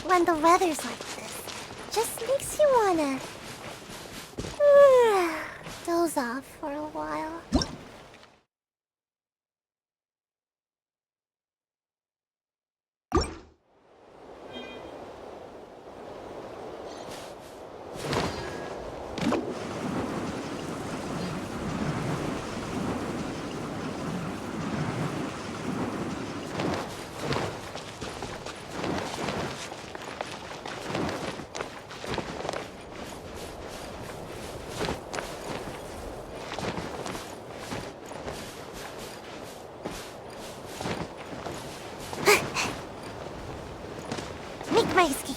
when the weather's like this. Just makes you wanna... doze off for a while. Make my escape.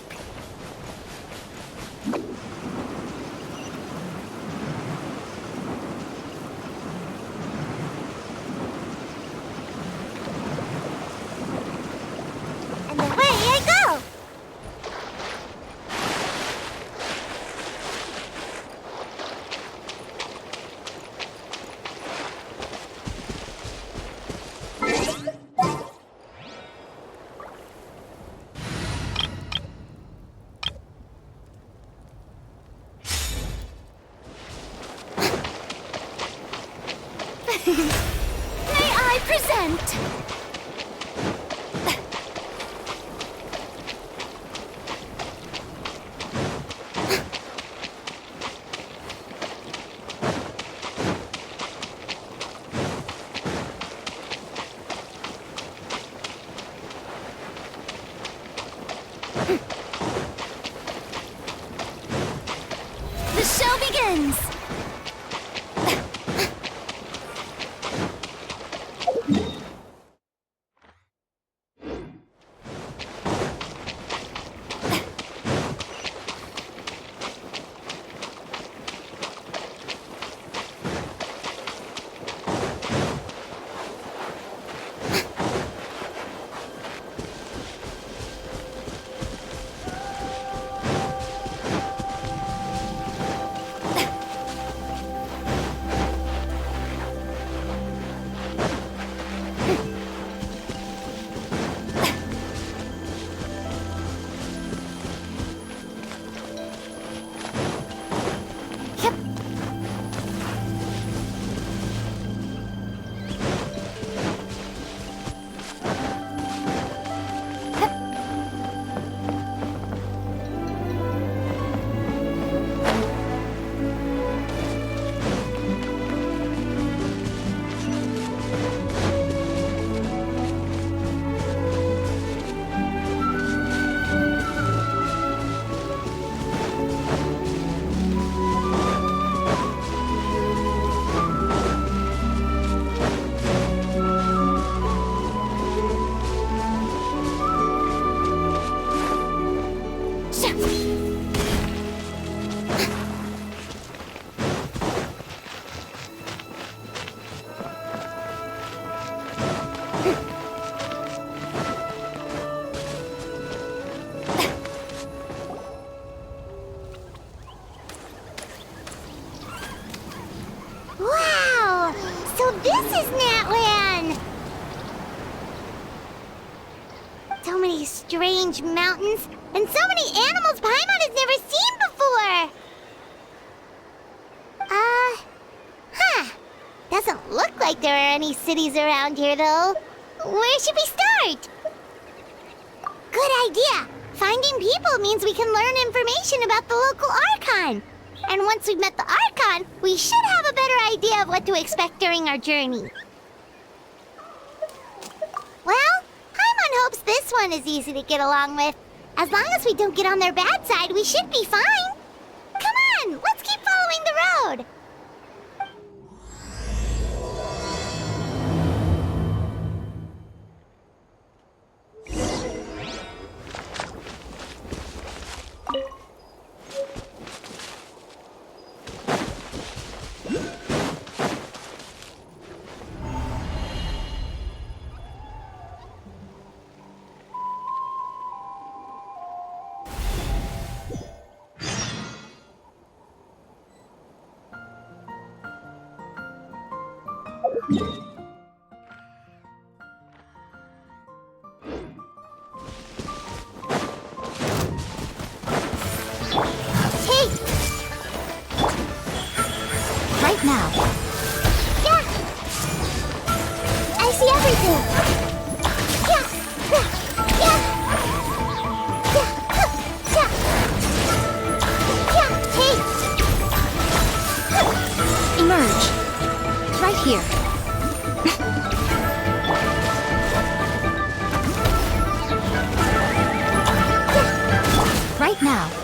And away I go! May I present? The show begins! Wow! So this is Natland! So many strange mountains, and so many animals Paimon has never seen before! Doesn't look like there are any cities around here, though. Where should we start? Good idea! Finding people means we can learn information about the local Archon. And once we've met the Archon, we should have a better idea of what to expect during our journey. Well, Paimon hopes this one is easy to get along with. As long as we don't get on their bad side, we should be fine. Come on, let's keep following the road. here. Right now.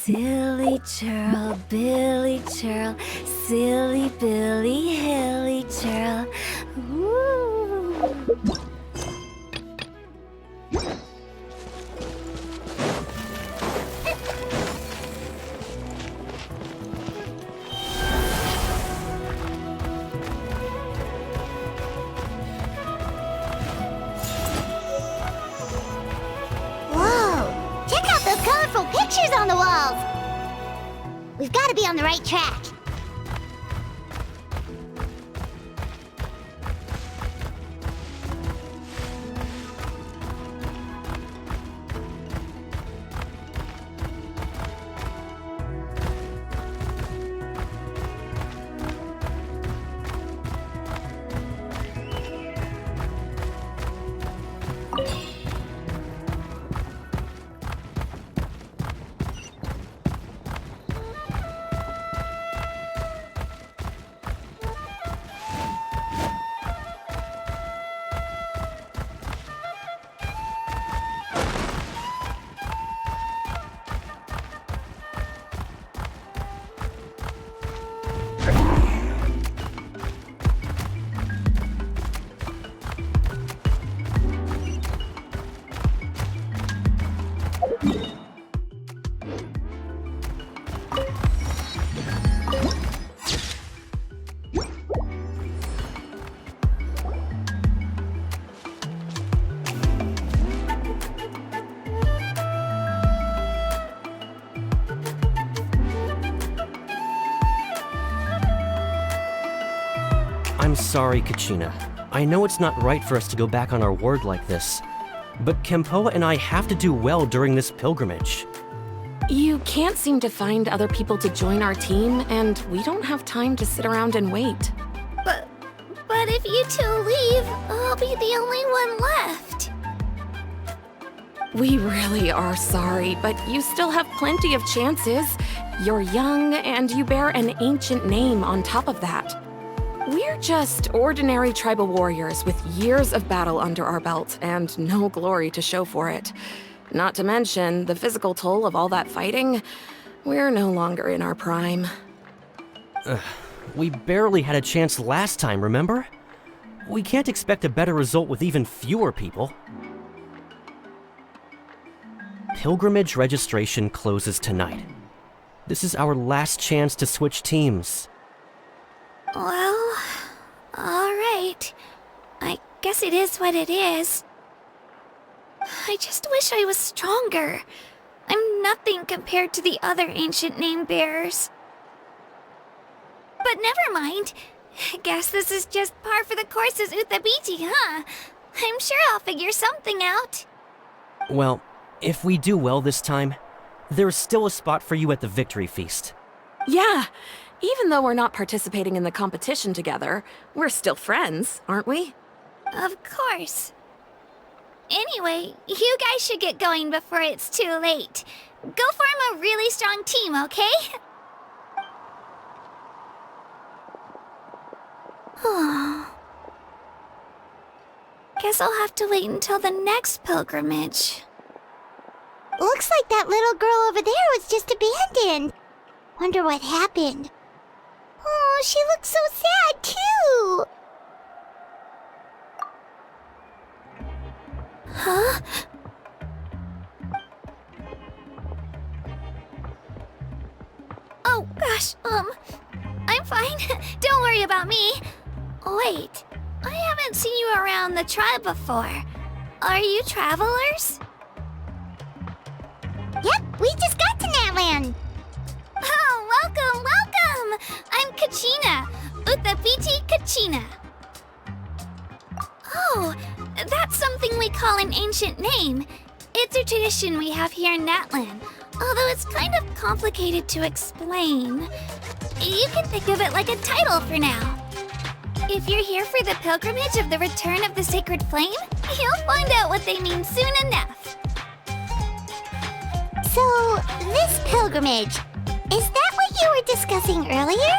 Silly churl, Billy churl, silly Billy, hilly churl. Woo. Whoa! Check out those colorful pictures on the walls! We've got to be on the right track. I'm sorry, Kachina. I know it's not right for us to go back on our word like this, but Kempoa and I have to do well during this pilgrimage. You can't seem to find other people to join our team, and we don't have time to sit around and wait. But if you two leave, I'll be the only one left. We really are sorry, but you still have plenty of chances. You're young, and you bear an ancient name on top of that. We're just ordinary tribal warriors with years of battle under our belt and no glory to show for it. Not to mention the physical toll of all that fighting. We're no longer in our prime. We barely had a chance last time, remember? We can't expect a better result with even fewer people. Pilgrimage registration closes tonight. This is our last chance to switch teams. Well, alright. I guess it is what it is. I just wish I was stronger. I'm nothing compared to the other ancient name bearers. But never mind. Guess this is just par for the course as Uthabiti, huh? I'm sure I'll figure something out. Well, if we do well this time, there's still a spot for you at the victory feast. Yeah, even though we're not participating in the competition together, we're still friends, aren't we? Of course. Anyway, you guys should get going before it's too late. Go form a really strong team, okay? Guess I'll have to wait until the next pilgrimage. Looks like that little girl over there was just abandoned. Wonder what happened. Oh, she looks so sad, too. Huh? Oh, gosh, I'm fine. Don't worry about me. Wait, I haven't seen you around the tribe before. Are you travelers? Yep, we just got to Natland. Oh, welcome, welcome! I'm Kachina, Uthabiti Kachina. Oh, that's something we call an ancient name. It's a tradition we have here in Natland, although it's kind of complicated to explain. You can think of it like a title for now. If you're here for the pilgrimage of the return of the sacred flame, you'll find out what they mean soon enough. So, this pilgrimage, is that what you were discussing earlier?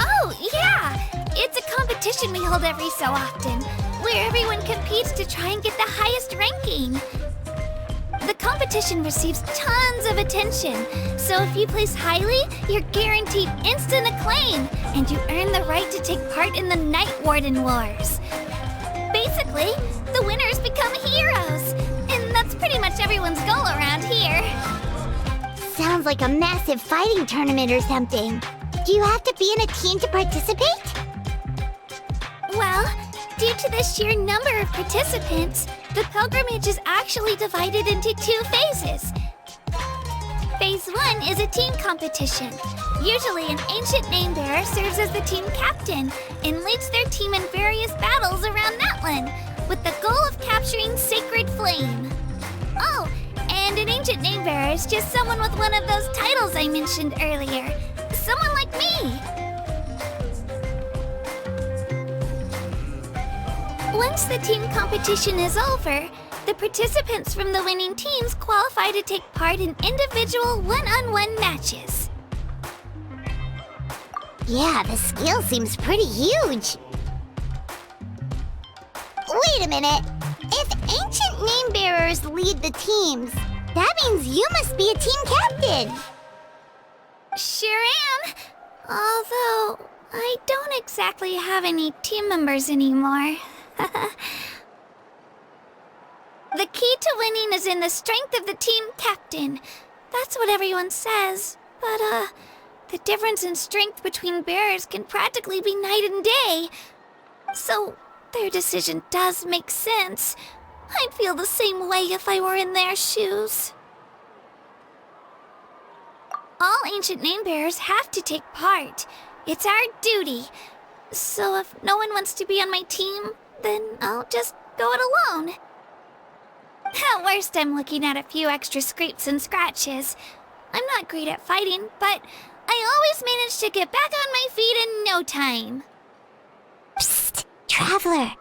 Oh, yeah! It's a competition we hold every so often, where everyone competes to try and get the highest ranking. The competition receives tons of attention, so if you place highly, you're guaranteed instant acclaim, and you earn the right to take part in the Night Warden Wars. Basically, the winners become heroes, and that's pretty much everyone's goal around here. Sounds like a massive fighting tournament or something. Do you have to be in a team to participate? Well, due to the sheer number of participants, the pilgrimage is actually divided into 2 phases. Phase 1 is a team competition. Usually an ancient name-bearer serves as the team captain and leads their team in various battles around Natland, with the goal of capturing Sacred Flame. Oh, and an ancient name-bearer is just someone with one of those titles I mentioned earlier. Someone like me. Once the team competition is over, the participants from the winning teams qualify to take part in individual one-on-one matches. Yeah, the scale seems pretty huge. Wait a minute. If ancient name-bearers lead the teams, that means you must be a team captain. Sure am. Although, I don't exactly have any team members anymore. The key to winning is in the strength of the team captain. That's what everyone says. But, the difference in strength between bearers can practically be night and day. So, their decision does make sense. I'd feel the same way if I were in their shoes. All ancient name-bearers have to take part. It's our duty. So if no one wants to be on my team, then I'll just go it alone. At worst, I'm looking at a few extra scrapes and scratches. I'm not great at fighting, but I always manage to get back on my feet in no time. Psst, Traveler.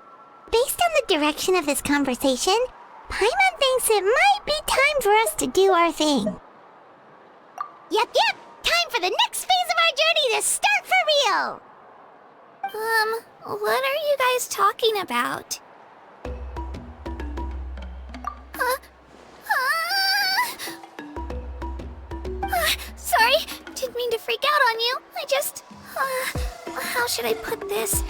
Based on the direction of this conversation, Paimon thinks it might be time for us to do our thing. Yep. Time for the next phase of our journey to start for real. What are you guys talking about? Sorry, didn't mean to freak out on you. I just, how should I put this?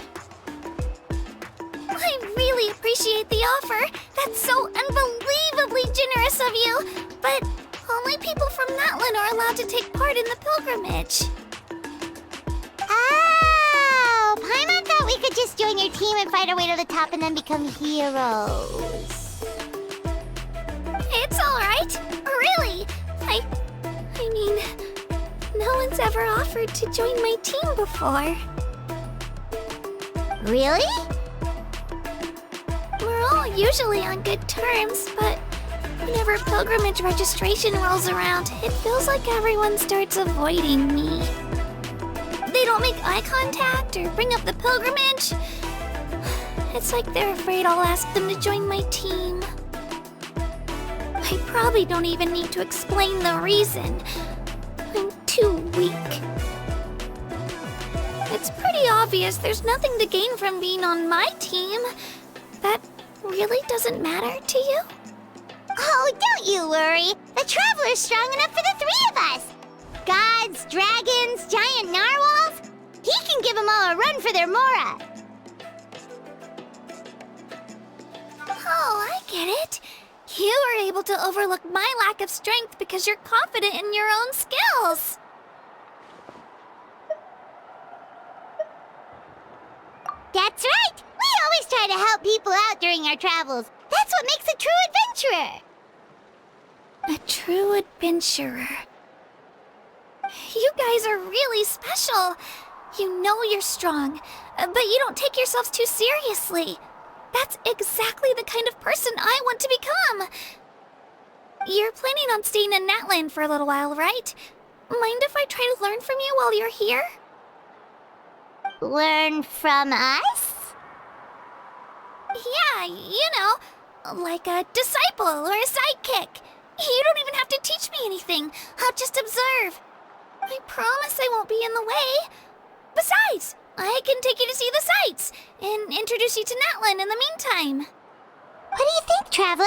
I really appreciate the offer. That's so unbelievably generous of you. But only people from Natland are allowed to take part in the pilgrimage. Oh, Paimon thought we could just join your team and fight our way to the top and then become heroes. It's all right. Really. I mean, no one's ever offered to join my team before. Really? We're all usually on good terms, but whenever pilgrimage registration rolls around, it feels like everyone starts avoiding me. They don't make eye contact or bring up the pilgrimage. It's like they're afraid I'll ask them to join my team. I probably don't even need to explain the reason. I'm too weak. It's pretty obvious there's nothing to gain from being on my team. That really doesn't matter to you? Oh, don't you worry. The Traveler's strong enough for the 3 of us. Gods, dragons, giant narwhals. He can give them all a run for their Mora. Oh, I get it. You were able to overlook my lack of strength because you're confident in your own skills. That's right. We always try to help people out during our travels. That's what makes a true adventurer. A true adventurer. You guys are really special. You know you're strong, but you don't take yourselves too seriously. That's exactly the kind of person I want to become. You're planning on staying in Natland for a little while, right? Mind if I try to learn from you while you're here? Learn from us? Yeah, you know, like a disciple or a sidekick. You don't even have to teach me anything. I'll just observe. I promise I won't be in the way. Besides, I can take you to see the sights and introduce you to Natland in the meantime. What do you think, Traveler?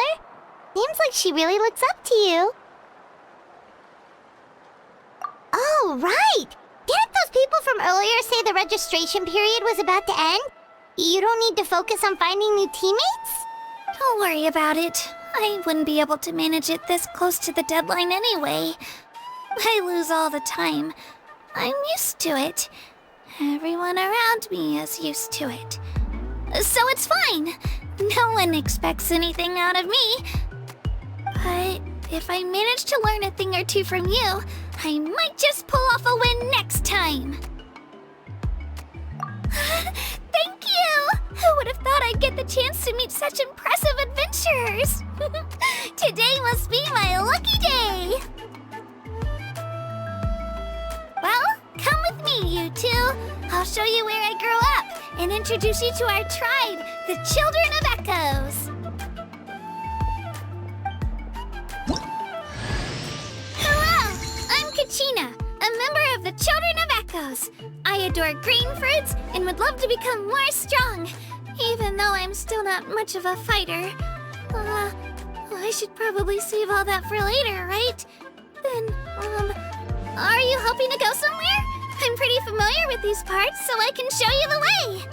Seems like she really looks up to you. Oh, right! Didn't those people from earlier say the registration period was about to end? You don't need to focus on finding new teammates? Don't worry about it. I wouldn't be able to manage it this close to the deadline anyway. I lose all the time. I'm used to it. Everyone around me is used to it. So it's fine. No one expects anything out of me. But if I manage to learn a thing or two from you, I might just pull off a win next time. Thank you! Who would have thought I'd get the chance to meet such impressive adventurers? Today must be my lucky day! Well, come with me, you two. I'll show you where I grew up and introduce you to our tribe, the Children of Echoes. Hello, I'm Kachina, a member of the Children of Echoes. I adore green fruits and would love to become more strong, even though I'm still not much of a fighter. I should probably save all that for later, right? Then, are you hoping to go somewhere? I'm pretty familiar with these parts, so I can show you the way.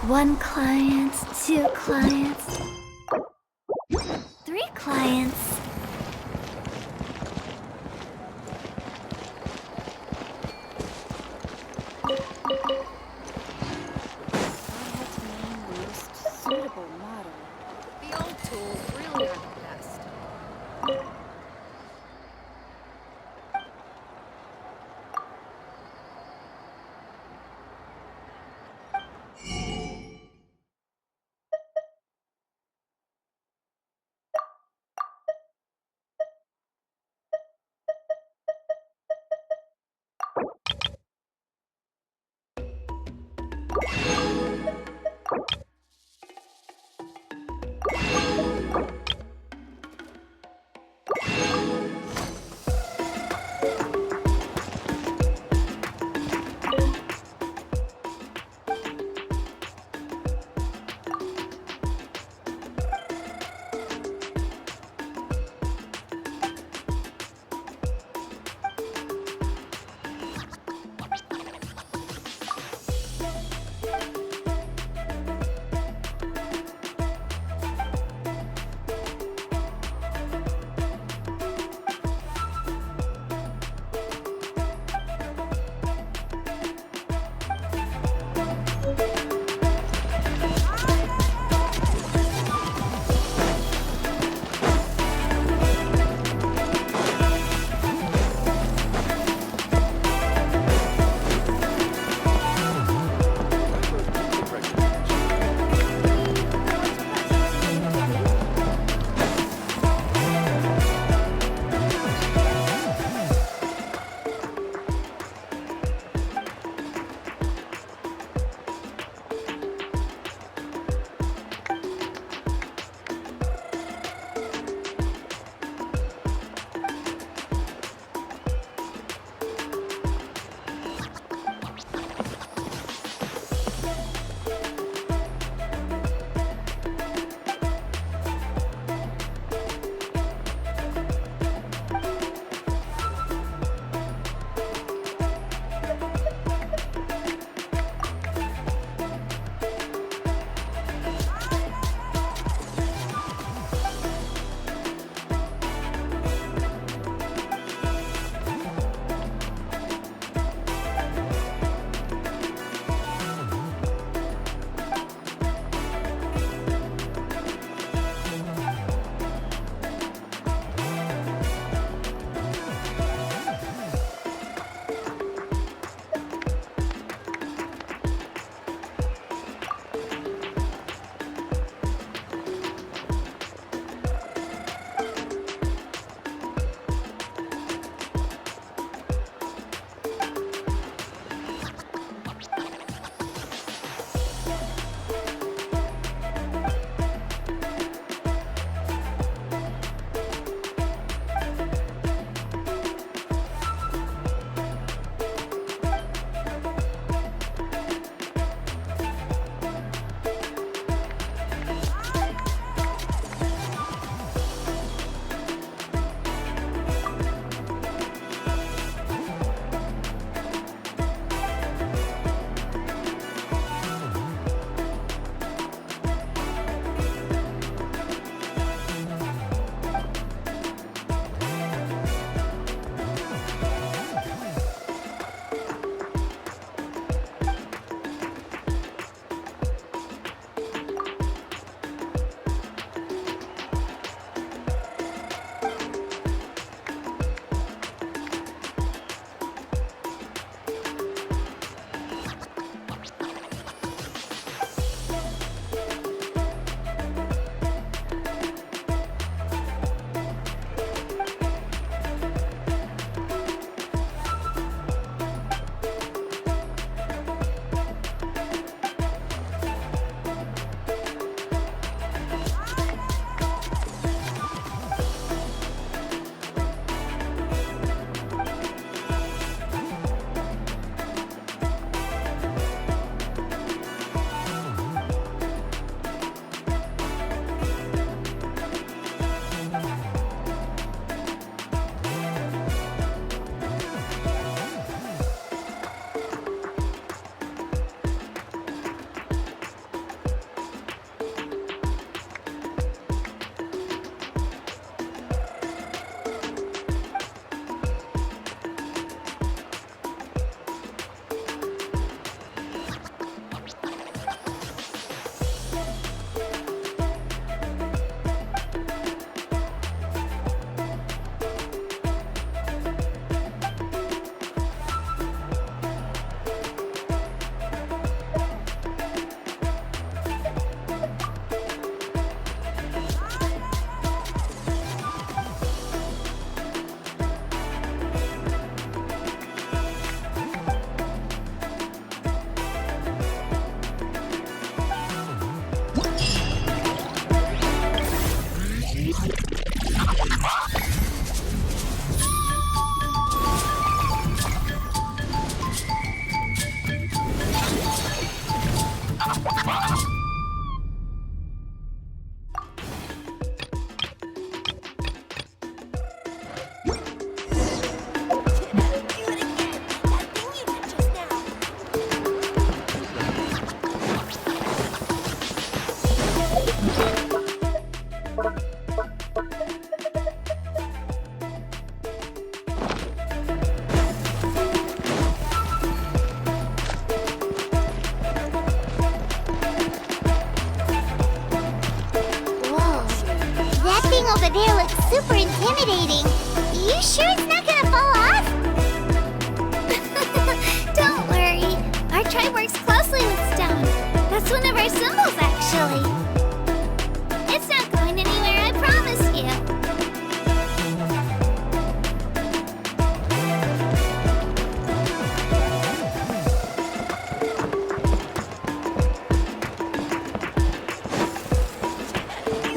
One client, two clients, three clients. Suitable model. The old tools really are the best. thing over there looks super intimidating. You sure it's not gonna fall off? Don't worry. Our tribe works closely with stone. That's one of our symbols, actually. It's not going anywhere, I promise you.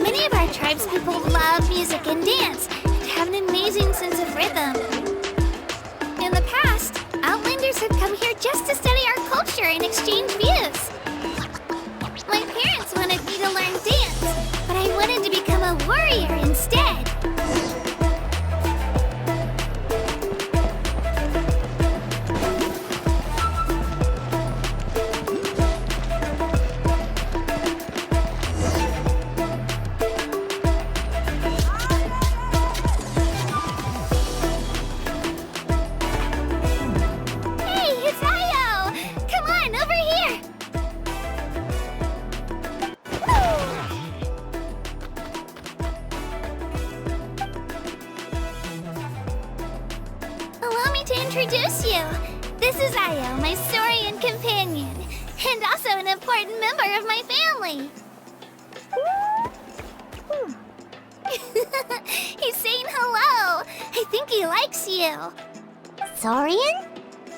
Many of our tribespeople love music and dance and have an amazing sense of rhythm. In the past, Outlanders have come here just to study our culture and exchange views. My parents wanted me to learn dance, but I wanted to become a warrior instead. Hey, it's Ayo! Come on, over here! Allow me to introduce you. This is Ayo, my Saurian companion, and also an important member of my family. He's saying hello. I think he likes you. Saurian?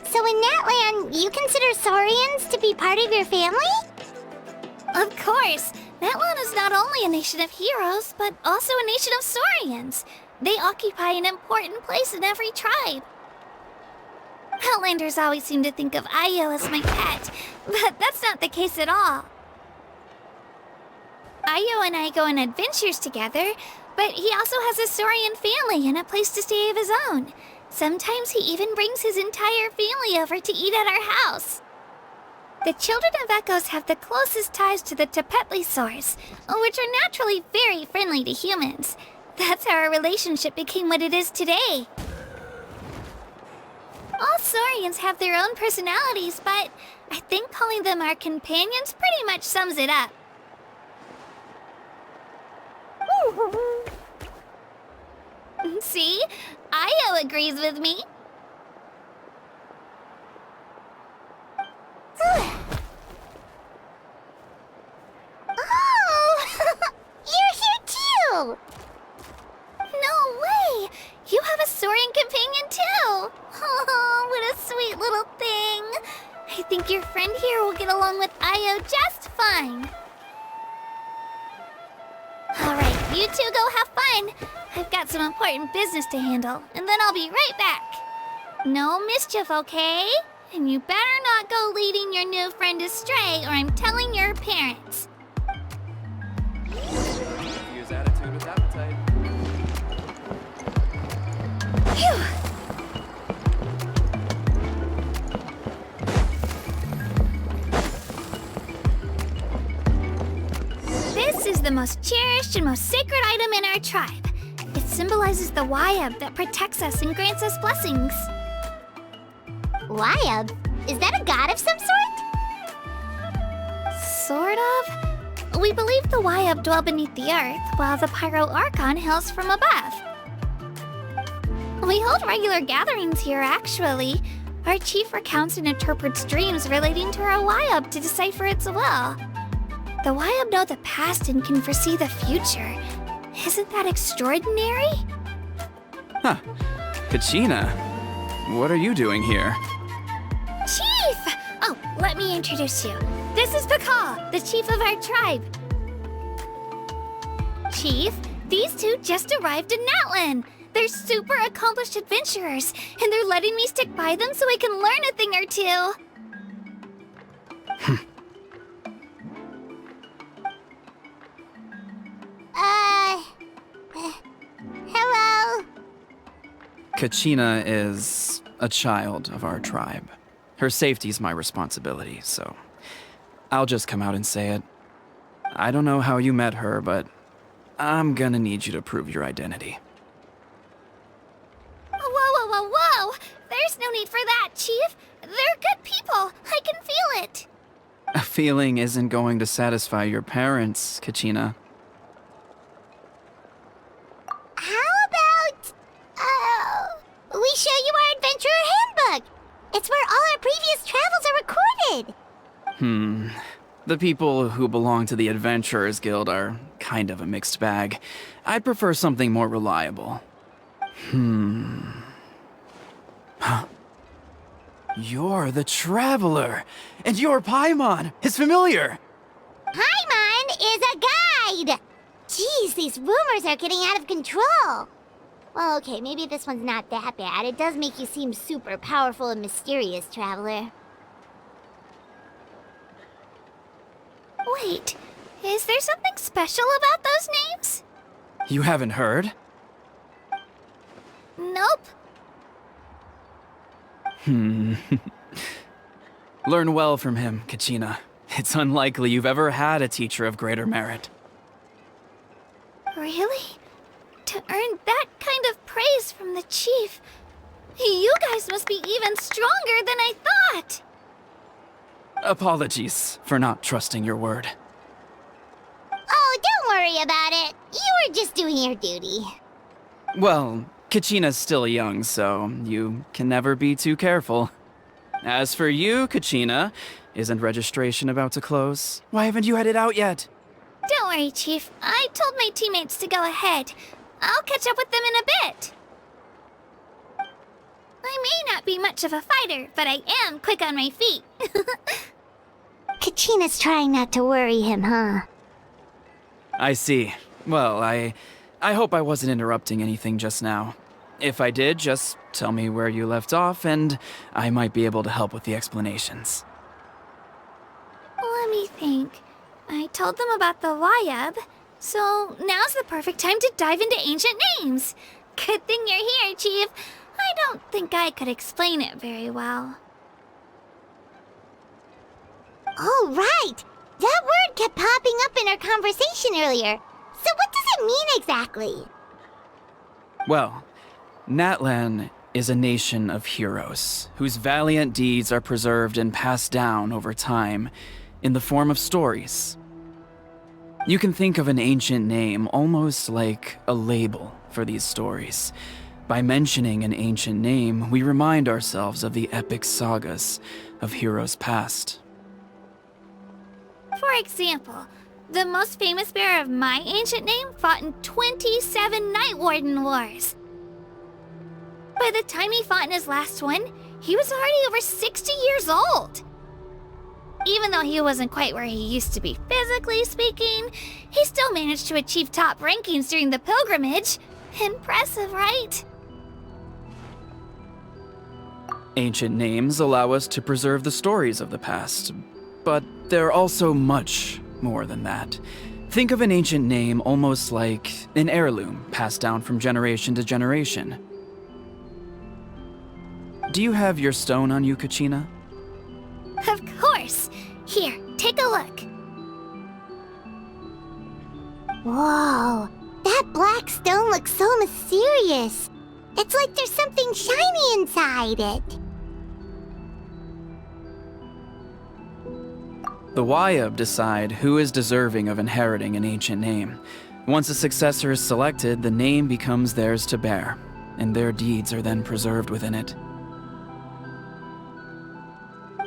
So in Natland, you consider Saurians to be part of your family? Of course. Natland is not only a nation of heroes, but also a nation of Saurians. They occupy an important place in every tribe. Outlanders always seem to think of Ayo as my pet, but that's not the case at all. Ayo and I go on adventures together, but he also has a Saurian family and a place to stay of his own. Sometimes he even brings his entire family over to eat at our house. The children of Echoes have the closest ties to the Tepetlisaurs, which are naturally very friendly to humans. That's how our relationship became what it is today. All Saurians have their own personalities, but I think calling them our companions pretty much sums it up. See? Ayo agrees with me. Oh! You're here too! No way! You have a Saurian companion too! Oh, what a sweet little thing! I think your friend here will get along with Ayo just fine. Alright, you two go have fun. I've got some important business to handle, and then I'll be right back. No mischief, okay? And you better not go leading your new friend astray, or I'm telling your parents. Use attitude with appetite. Phew! This is the most cherished and most sacred item in our tribe. It symbolizes the Wayab that protects us and grants us blessings. Wayab? Is that a god of some sort? Sort of. We believe the Wayab dwell beneath the earth, while the Pyro Archon hails from above. We hold regular gatherings here, actually. Our chief recounts and interprets dreams relating to our Wayab to decipher its will. The Wayab know the past and can foresee the future. Isn't that extraordinary? Huh. Kachina, what are you doing here? Chief! Oh, let me introduce you. This is Pakal, the chief of our tribe. Chief, these two just arrived in Natland. They're super accomplished adventurers, and they're letting me stick by them so I can learn a thing or two. Hello? Kachina is a child of our tribe. Her safety's my responsibility, so I'll just come out and say it. I don't know how you met her, but I'm gonna need you to prove your identity. Whoa! There's no need for that, Chief. They're good people. I can feel it. A feeling isn't going to satisfy your parents, Kachina. The people who belong to the Adventurers Guild are kind of a mixed bag. I'd prefer something more reliable. Huh. You're the Traveler, and you're Paimon, his familiar. Paimon is a guide! Jeez, these rumors are getting out of control. Well, okay, maybe this one's not that bad. It does make you seem super powerful and mysterious, Traveler. Wait, is there something special about those names? You haven't heard? Nope. Learn well from him, Kachina. It's unlikely you've ever had a teacher of greater merit. Really? To earn that kind of praise from the chief, you guys must be even stronger than I thought. Apologies for not trusting your word. Oh, don't worry about it. You were just doing your duty. Well, Kachina's still young, so you can never be too careful. As for you, Kachina, isn't registration about to close? Why haven't you headed out yet? Don't worry, Chief. I told my teammates to go ahead. I'll catch up with them in a bit. I may not be much of a fighter, but I am quick on my feet. Kachina's trying not to worry him, huh? I see. Well, I hope I wasn't interrupting anything just now. If I did, just tell me where you left off, and I might be able to help with the explanations. Let me think. I told them about the Wayab, so now's the perfect time to dive into ancient names. Good thing you're here, Chief. I don't think I could explain it very well. Oh, right! That word kept popping up in our conversation earlier. So what does it mean exactly? Well, Natland is a nation of heroes whose valiant deeds are preserved and passed down over time in the form of stories. You can think of an ancient name almost like a label for these stories. By mentioning an ancient name, we remind ourselves of the epic sagas of heroes past. For example, the most famous bearer of my ancient name fought in 27 Night Warden Wars. By the time he fought in his last one, he was already over 60 years old. Even though he wasn't quite where he used to be physically speaking, he still managed to achieve top rankings during the pilgrimage. Impressive, right? Ancient names allow us to preserve the stories of the past, but they're also much more than that. Think of an ancient name almost like an heirloom passed down from generation to generation. Do you have your stone on you, Kachina? Of course. Here, take a look. Whoa, that black stone looks so mysterious. It's like there's something shiny inside it. The Wayab decide who is deserving of inheriting an ancient name. Once a successor is selected, the name becomes theirs to bear, and their deeds are then preserved within it.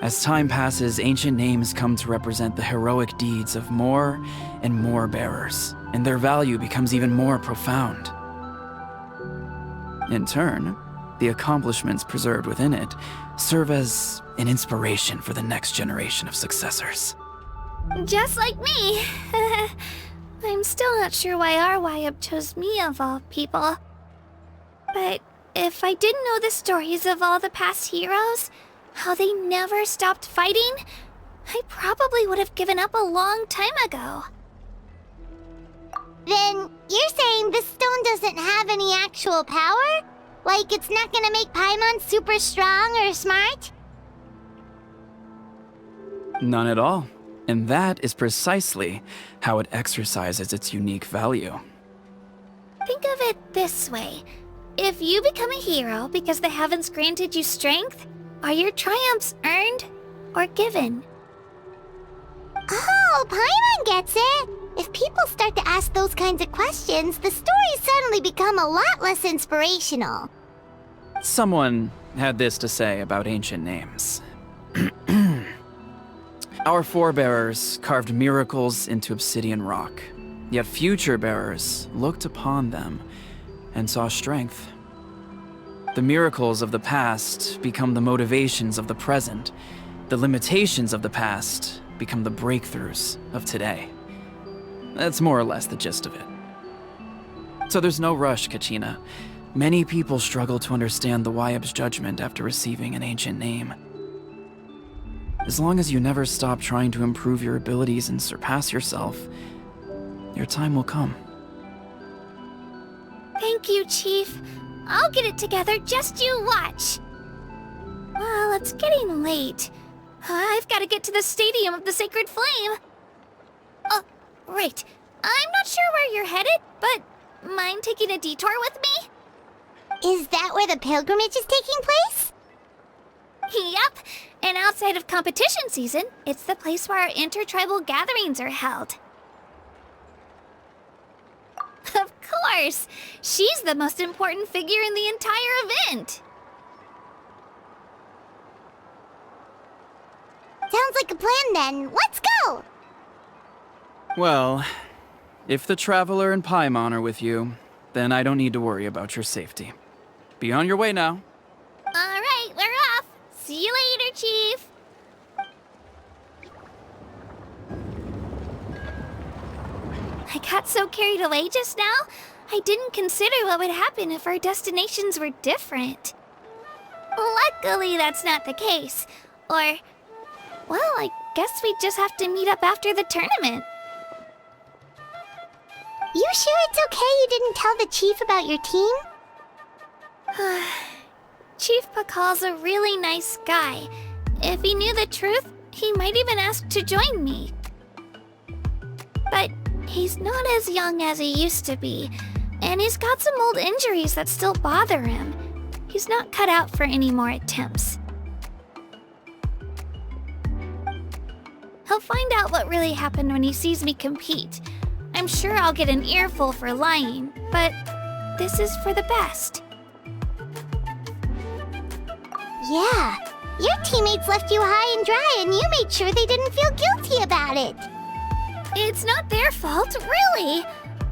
As time passes, ancient names come to represent the heroic deeds of more and more bearers, and their value becomes even more profound. In turn, the accomplishments preserved within it serve as an inspiration for the next generation of successors. Just like me. I'm still not sure why our Wayab chose me of all people. But if I didn't know the stories of all the past heroes, how they never stopped fighting, I probably would have given up a long time ago. Then you're saying this stone doesn't have any actual power? Like it's not gonna make Paimon super strong or smart? None at all. And that is precisely how it exercises its unique value. Think of it this way. If you become a hero because the heavens granted you strength, are your triumphs earned or given? Oh, Paimon gets it! If people start to ask those kinds of questions, the stories suddenly become a lot less inspirational. Someone had this to say about ancient names. Our forebears carved miracles into obsidian rock, yet future bearers looked upon them and saw strength. The miracles of the past become the motivations of the present. The limitations of the past become the breakthroughs of today. That's more or less the gist of it. So there's no rush, Kachina. Many people struggle to understand the Wyab's judgment after receiving an ancient name. As long as you never stop trying to improve your abilities and surpass yourself, your time will come. Thank you, Chief. I'll get it together, just you watch. Well, it's getting late. I've got to get to the Stadium of the Sacred Flame. Oh, right. I'm not sure where you're headed, but mind taking a detour with me? Is that where the pilgrimage is taking place? Yep. And outside of competition season, it's the place where our intertribal gatherings are held. Of course! She's the most important figure in the entire event! Sounds like a plan then. Let's go! Well, if the Traveler and Paimon are with you, then I don't need to worry about your safety. Be on your way now. Alright, we're off! See you later, Chief! I got so carried away just now, I didn't consider what would happen if our destinations were different. Luckily, that's not the case. Or, well, I guess we just have to meet up after the tournament. You sure it's okay you didn't tell the chief about your team? Chief Pakal's a really nice guy. If he knew the truth, he might even ask to join me. But he's not as young as he used to be, and he's got some old injuries that still bother him. He's not cut out for any more attempts. He'll find out what really happened when he sees me compete. I'm sure I'll get an earful for lying, but this is for the best. Yeah, your teammates left you high and dry and you made sure they didn't feel guilty about it. It's not their fault, really.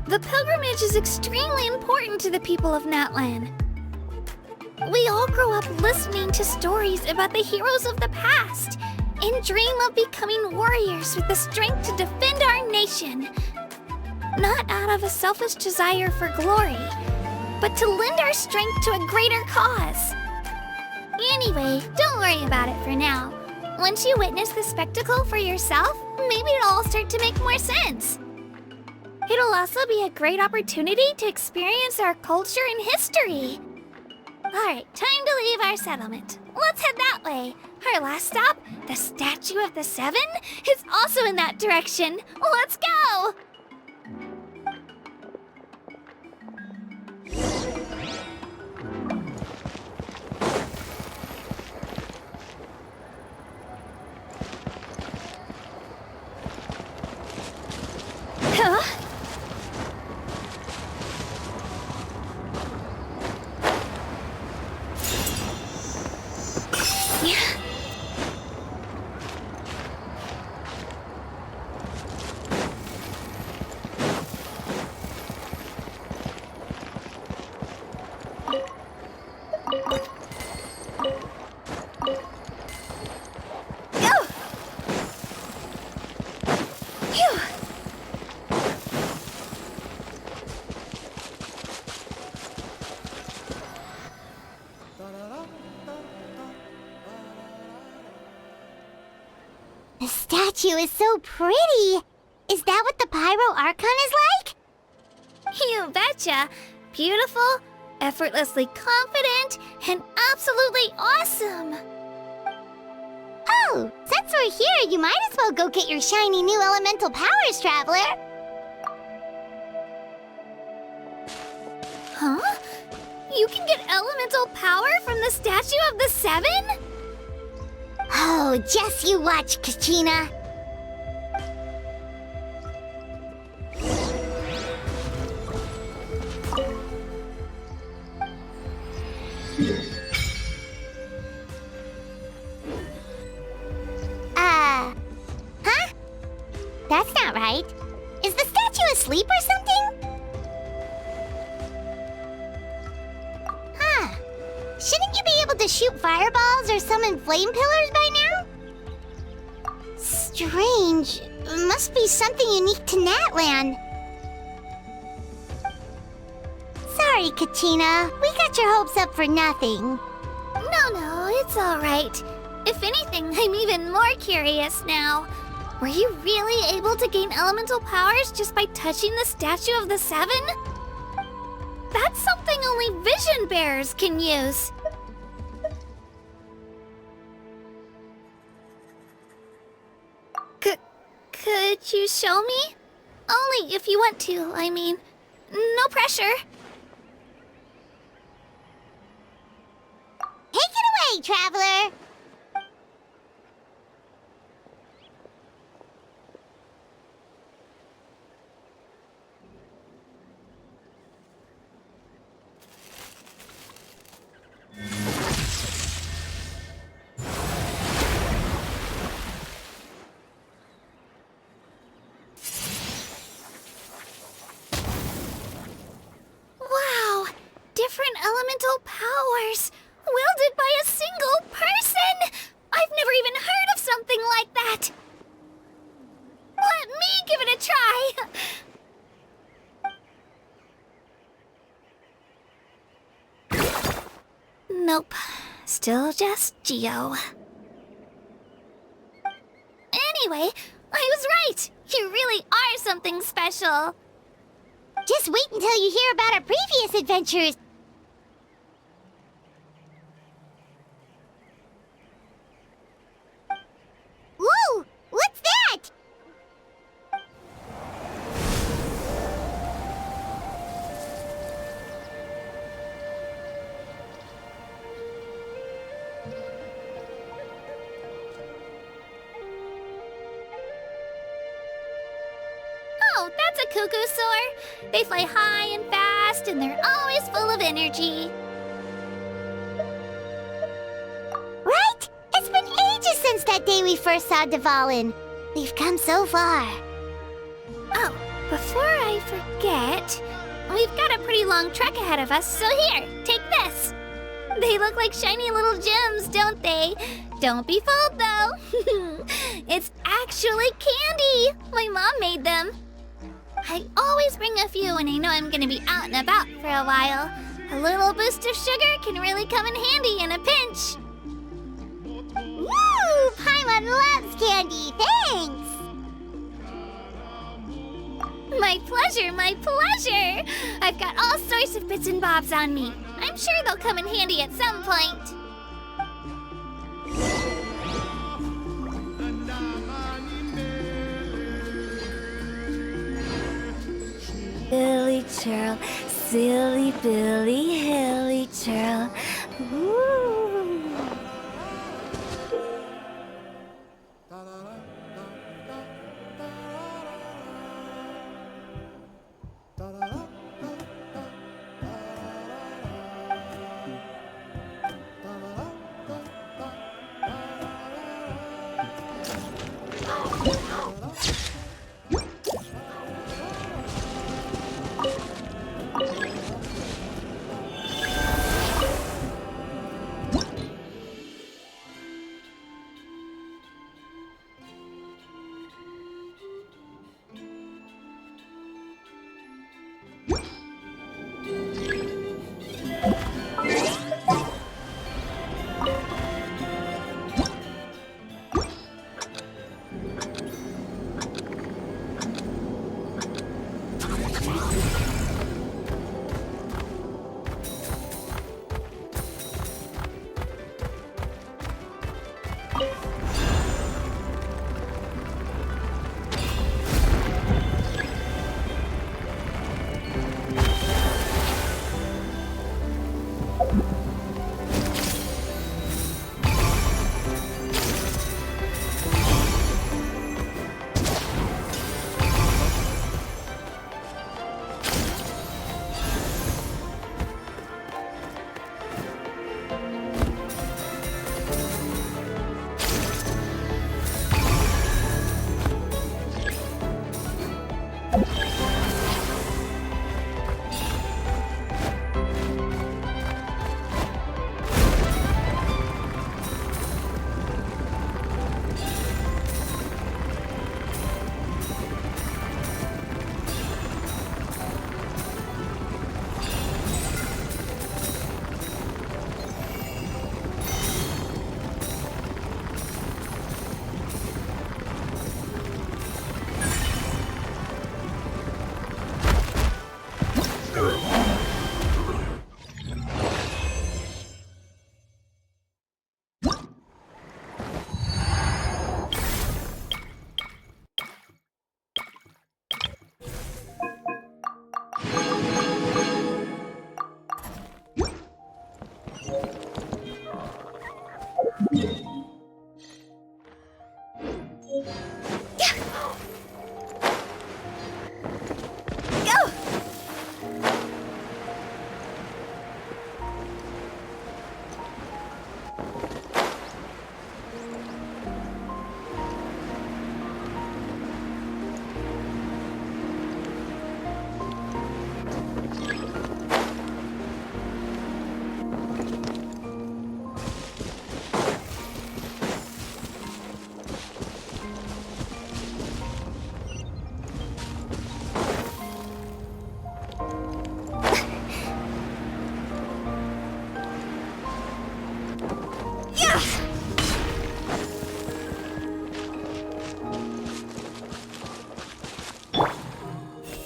The pilgrimage is extremely important to the people of Natland. We all grow up listening to stories about the heroes of the past and dream of becoming warriors with the strength to defend our nation. Not out of a selfish desire for glory, but to lend our strength to a greater cause. Anyway, don't worry about it for now. Once you witness the spectacle for yourself, maybe it'll all start to make more sense. It'll also be a great opportunity to experience our culture and history. Alright, time to leave our settlement. Let's head that way. Our last stop, the Statue of the Seven, is also in that direction. Let's go! Huh? The statue is so pretty. Is that what the Pyro Archon is like? You betcha! Beautiful, effortlessly confident, and absolutely awesome! Oh, since we're here, you might as well go get your shiny new elemental powers, Traveler. Huh? You can get elemental power from the Statue of the Seven? Oh, just you watch, Kachina. Is the statue asleep or something? Huh. Shouldn't you be able to shoot fireballs or summon flame pillars by now? Strange. Must be something unique to Natland. Sorry, Kachina. We got your hopes up for nothing. No, it's alright. If anything, I'm even more curious now. Were you really able to gain elemental powers just by touching the Statue of the Seven? That's something only vision bearers can use. Could you show me? Only if you want to, I mean. No pressure. Take it away, traveler! Wow! Different elemental powers! Wielded by a single person! I've never even heard of something like that! Let me give it a try! Nope. Still just Geo. Anyway, I was right! You really are something special! Just wait until you hear about our previous adventures. Whoa! What's that? Oh, that's a cuckoo soar. They fly high and fast, and they're always full of energy. Right? It's been ages since that day we first saw Dvalin. We've come so far. Oh, before I forget, we've got a pretty long trek ahead of us, so here, take this. They look like shiny little gems, don't they? Don't be fooled, though. It's actually candy. My mom made them. I always bring a few when I know I'm gonna be out and about for a while. A little boost of sugar can really come in handy in a pinch. Woo! Paimon loves candy, thanks! My pleasure, my pleasure! I've got all sorts of bits and bobs on me. I'm sure they'll come in handy at some point. Billy Churl, silly Billy Hilly Churl. Ooh.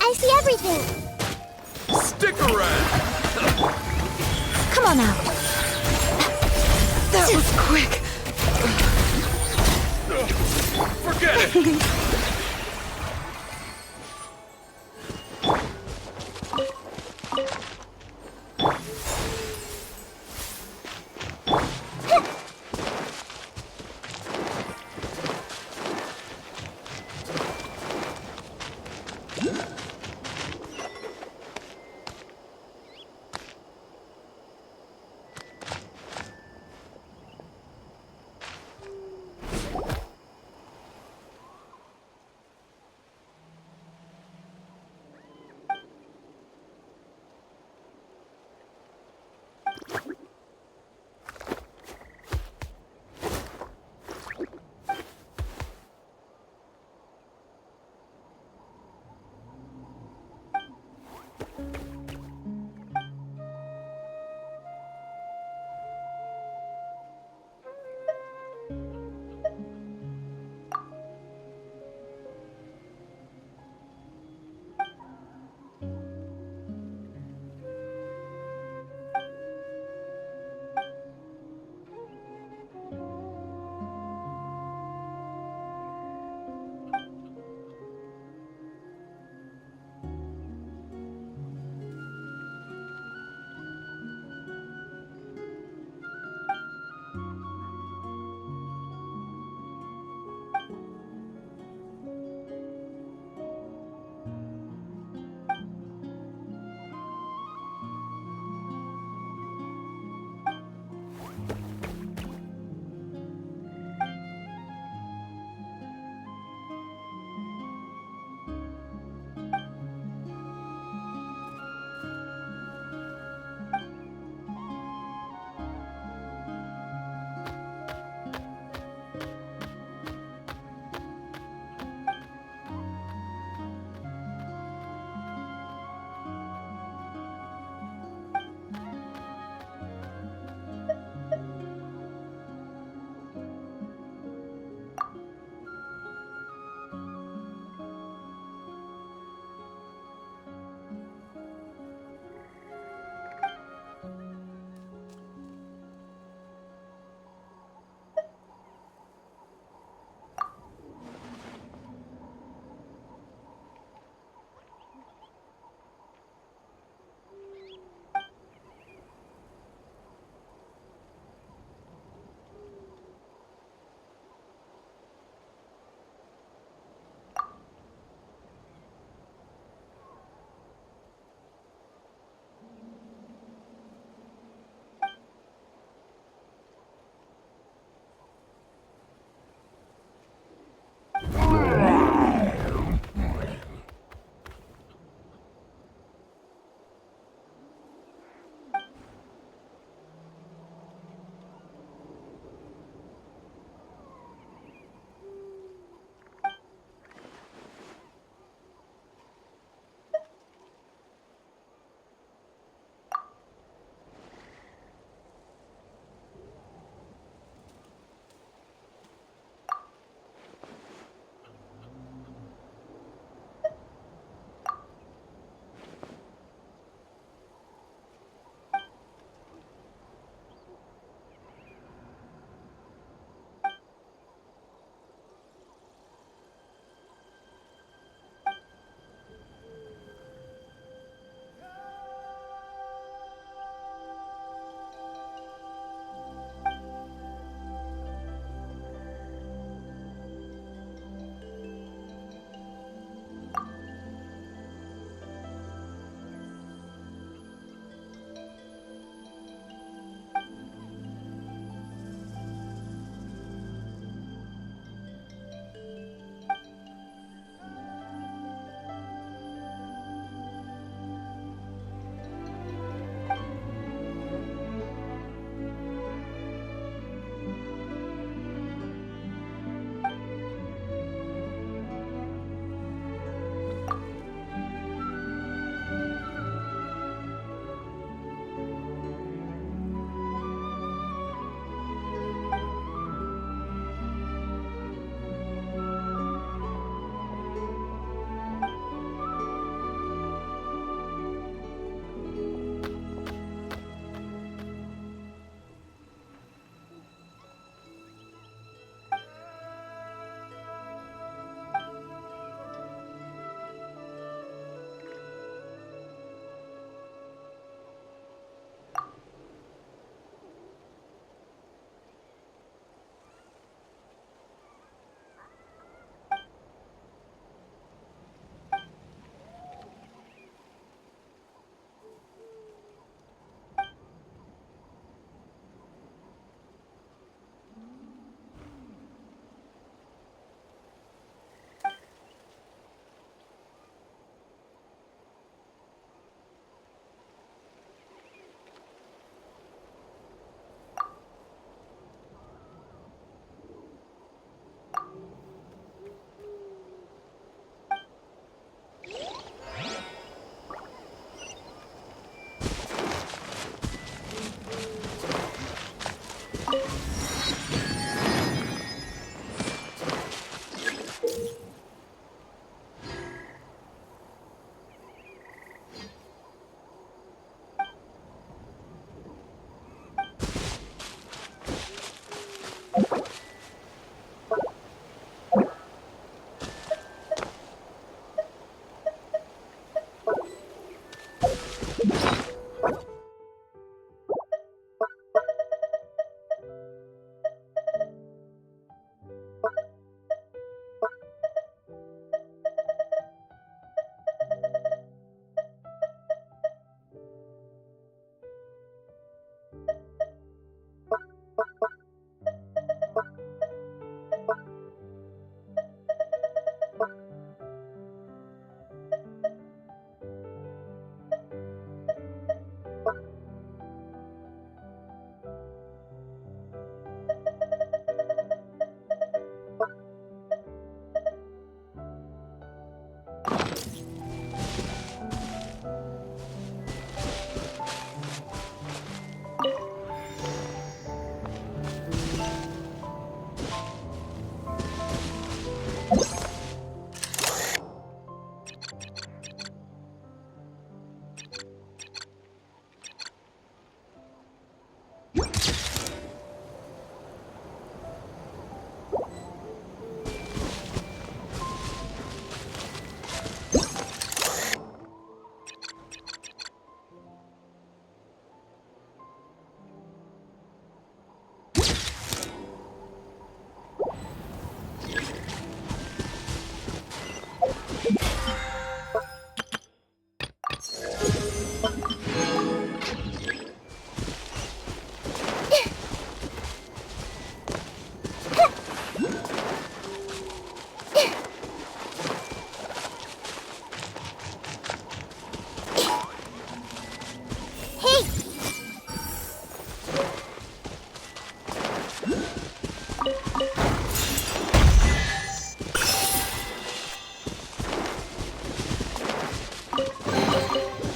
I see everything. Stick around! Come on now. That was quick. Forget it!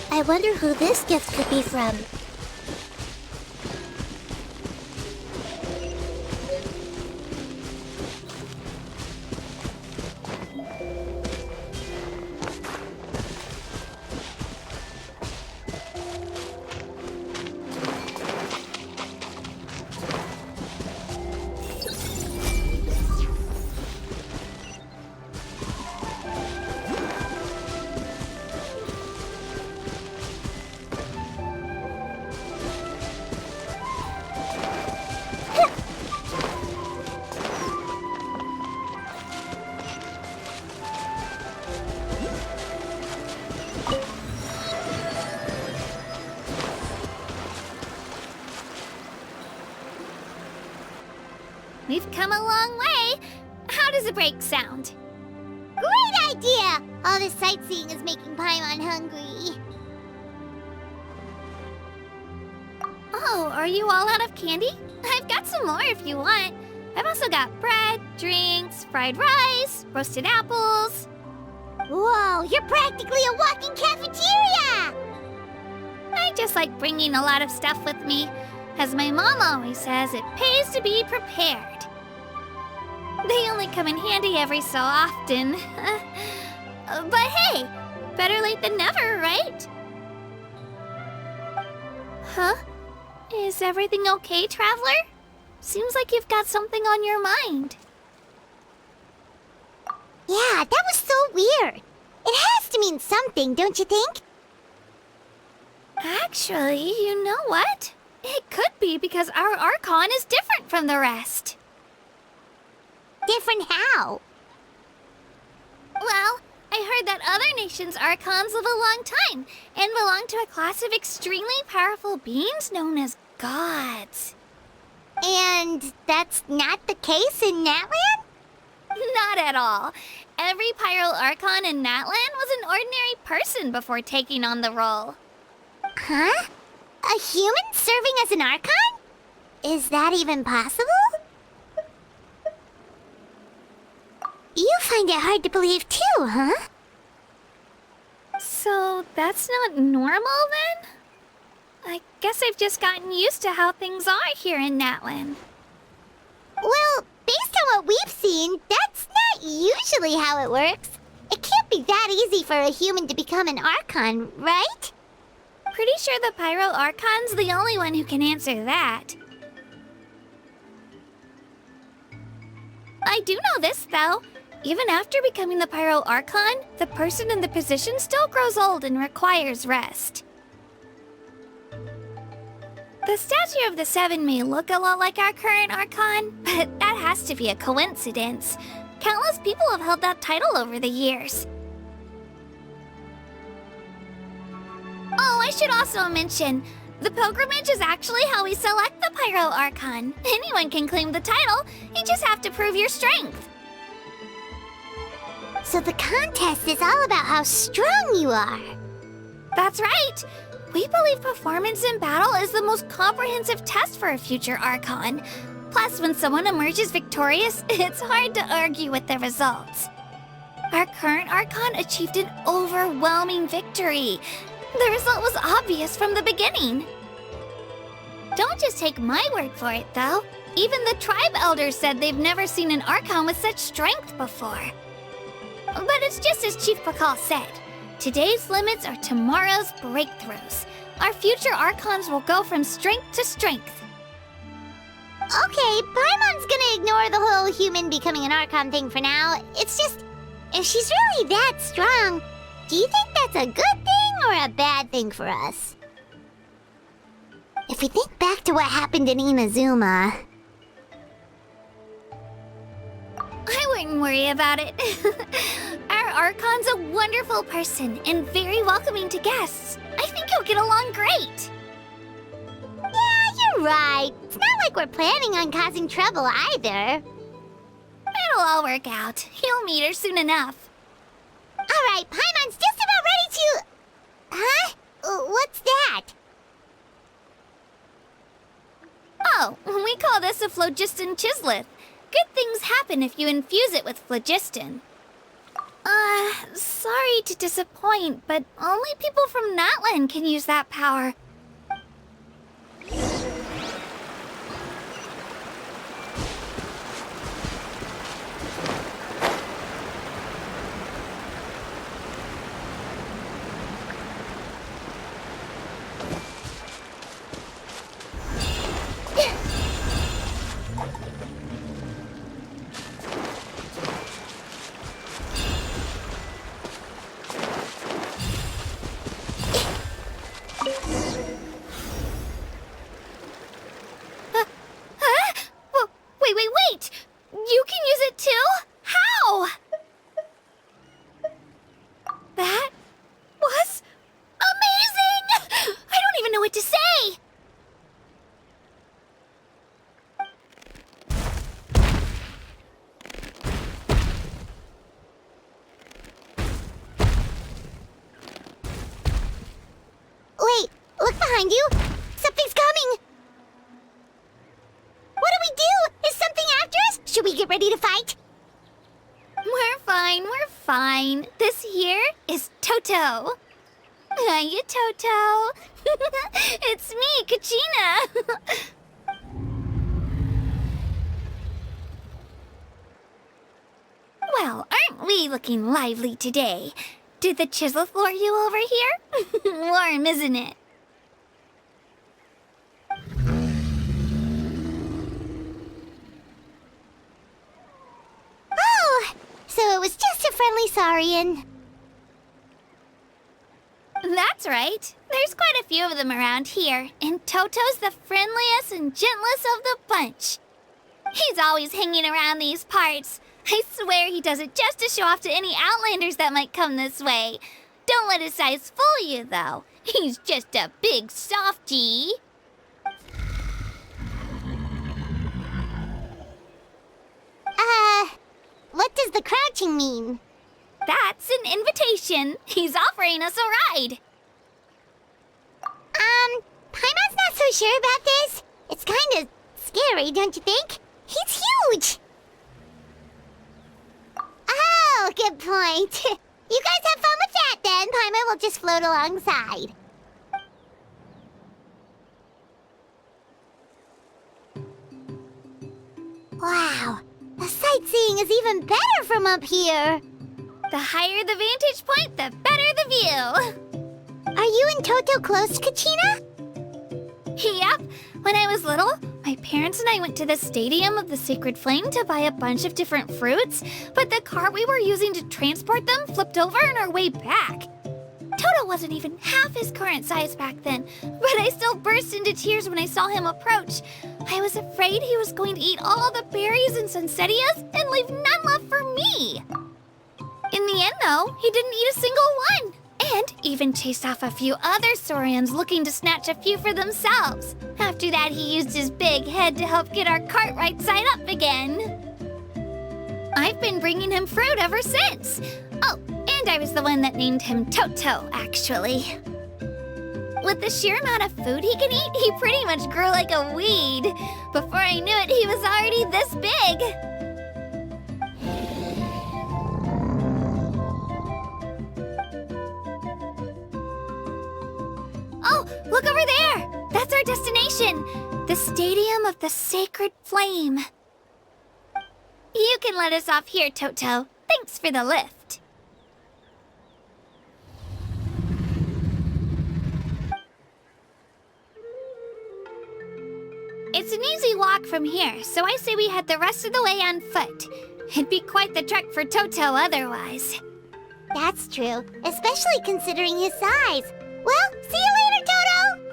I wonder who this gift could be from. We've come a long way. How does a break sound? Great idea! All this sightseeing is making Paimon hungry. Oh, are you all out of candy? I've got some more if you want. I've also got bread, drinks, fried rice, roasted apples. Whoa, you're practically a walking cafeteria! I just like bringing a lot of stuff with me. As my mom always says, it pays to be prepared. They only come in handy every so often. But hey, better late than never, right? Huh? Is everything okay, Traveler? Seems like you've got something on your mind. Yeah, that was so weird. It has to mean something, don't you think? Actually, you know what? It could be because our Archon is different from the rest. Different how? Well, I heard that other nations' Archons live a long time and belong to a class of extremely powerful beings known as gods. And that's not the case in Natland? Not at all. Every Pyro Archon in Natland was an ordinary person before taking on the role. Huh? A human serving as an Archon? Is that even possible? You find it hard to believe too, huh? So that's not normal then? I guess I've just gotten used to how things are here in Natland. Well, based on what we've seen, that's not usually how it works. It can't be that easy for a human to become an Archon, right? Pretty sure the Pyro Archon's the only one who can answer that. I do know this, though. Even after becoming the Pyro Archon, the person in the position still grows old and requires rest. The statue of the Seven may look a lot like our current Archon, but that has to be a coincidence. Countless people have held that title over the years. Oh, I should also mention, the pilgrimage is actually how we select the Pyro Archon. Anyone can claim the title, you just have to prove your strength. So the contest is all about how strong you are. That's right! We believe performance in battle is the most comprehensive test for a future Archon. Plus, when someone emerges victorious, it's hard to argue with the results. Our current Archon achieved an overwhelming victory. The result was obvious from the beginning. Don't just take my word for it, though. Even the tribe elders said they've never seen an Archon with such strength before. But it's just as Chief Pakal said. Today's limits are tomorrow's breakthroughs. Our future Archons will go from strength to strength. Okay, Paimon's gonna ignore the whole human becoming an Archon thing for now. It's just, if she's really that strong, do you think that's a good thing or a bad thing for us? If we think back to what happened in Inazuma... I wouldn't worry about it. Our Archon's a wonderful person and very welcoming to guests. I think you'll get along great. Yeah, you're right. It's not like we're planning on causing trouble either. It'll all work out. You'll meet her soon enough. Alright, Paimon's just about ready to... Huh? What's that? Oh, we call this a phlogiston chisleth. Good things happen if you infuse it with phlogiston. Sorry to disappoint, but only people from Natland can use that power. Wait! You can use it too? How? That was amazing! I don't even know what to say! Wait, look behind you! Something's coming! What do we do? Is something after us? Should we get ready to fight? We're fine. This here is Toto. Hiya, Toto. It's me, Kachina. Well, aren't we looking lively today? Did the chisleth lure you over here? Warm, isn't it? Oh, so it was just a friendly saurian. That's right. There's quite a few of them around here, and Toto's the friendliest and gentlest of the bunch. He's always hanging around these parts. I swear he does it just to show off to any Outlanders that might come this way. Don't let his size fool you, though. He's just a big softie. What does the crouching mean? That's an invitation. He's offering us a ride. Paimon's not so sure about this. It's kind of scary, don't you think? He's huge! Oh, good point. You guys have fun with that then. Paimon will just float alongside. Wow, the sightseeing is even better from up here. The higher the vantage point, the better the view. Are you and Toto close, Kachina? Yep. When I was little, my parents and I went to the Stadium of the Sacred Flame to buy a bunch of different fruits, but the car we were using to transport them flipped over on our way back. Toto wasn't even half his current size back then, but I still burst into tears when I saw him approach. I was afraid he was going to eat all the berries and sunsettias and leave none left for me. In the end, though, he didn't eat a single one, and even chased off a few other Saurians looking to snatch a few for themselves. After that, he used his big head to help get our cart right side up again. I've been bringing him fruit ever since. Oh, and I was the one that named him Toto, actually. With the sheer amount of food he can eat, he pretty much grew like a weed. Before I knew it, he was already this big. Oh, look over there! That's our destination! The Stadium of the Sacred Flame. You can let us off here, Toto. Thanks for the lift. It's an easy walk from here, so I say we head the rest of the way on foot. It'd be quite the trek for Toto otherwise. That's true, especially considering his size. Well, see you later, Toto!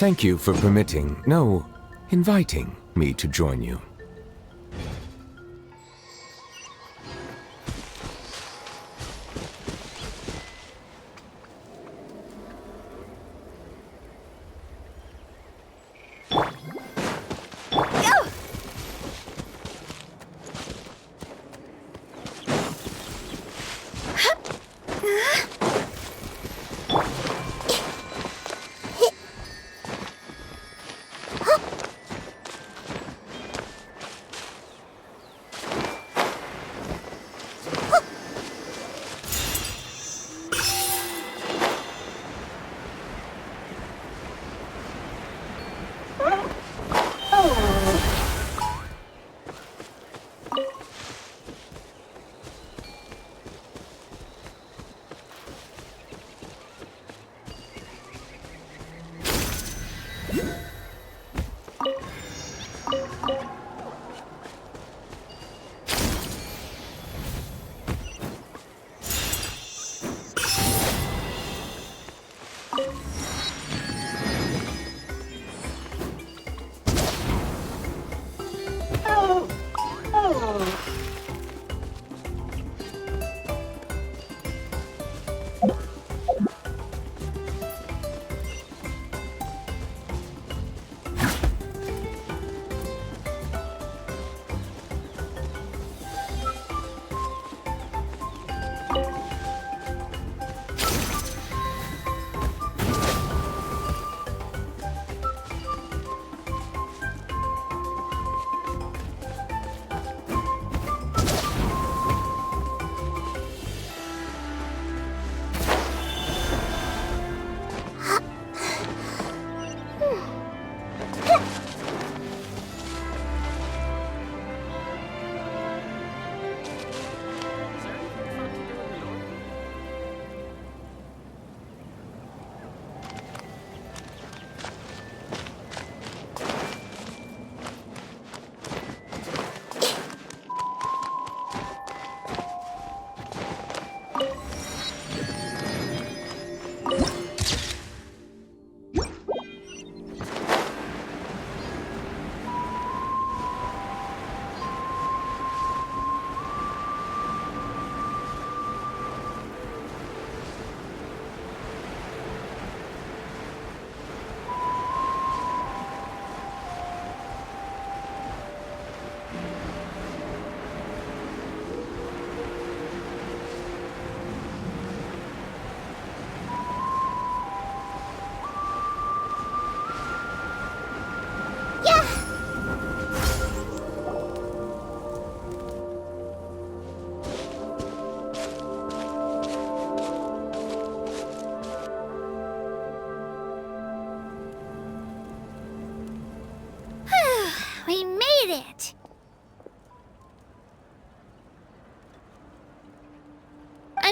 Thank you for permitting, no, inviting me to join you.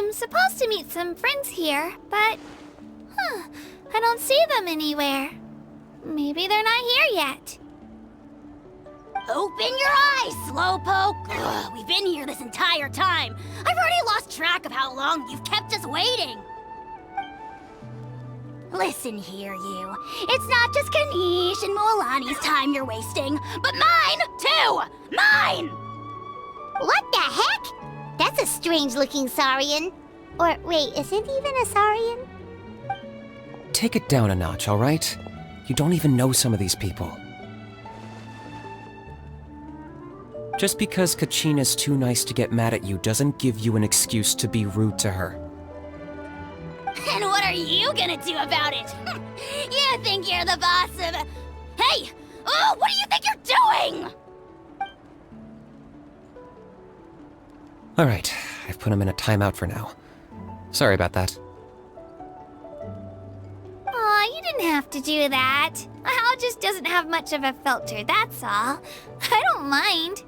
I'm supposed to meet some friends here, but... I don't see them anywhere. Maybe they're not here yet. Open your eyes, Slowpoke! Ugh, we've been here this entire time. I've already lost track of how long you've kept us waiting. Listen here, you. It's not just Kanish and Moalani's time you're wasting, but mine, too! Mine! What the heck? That's a strange-looking Saurian. Or, wait, is it even a Saurian? Take it down a notch, all right? You don't even know some of these people. Just because Kachina's too nice to get mad at you doesn't give you an excuse to be rude to her. And what are you gonna do about it? You think you're the boss of... Hey! Oh, what do you think you're doing? All right, I've put him in a timeout for now. Sorry about that. Aw, you didn't have to do that. Hal just doesn't have much of a filter, that's all. I don't mind.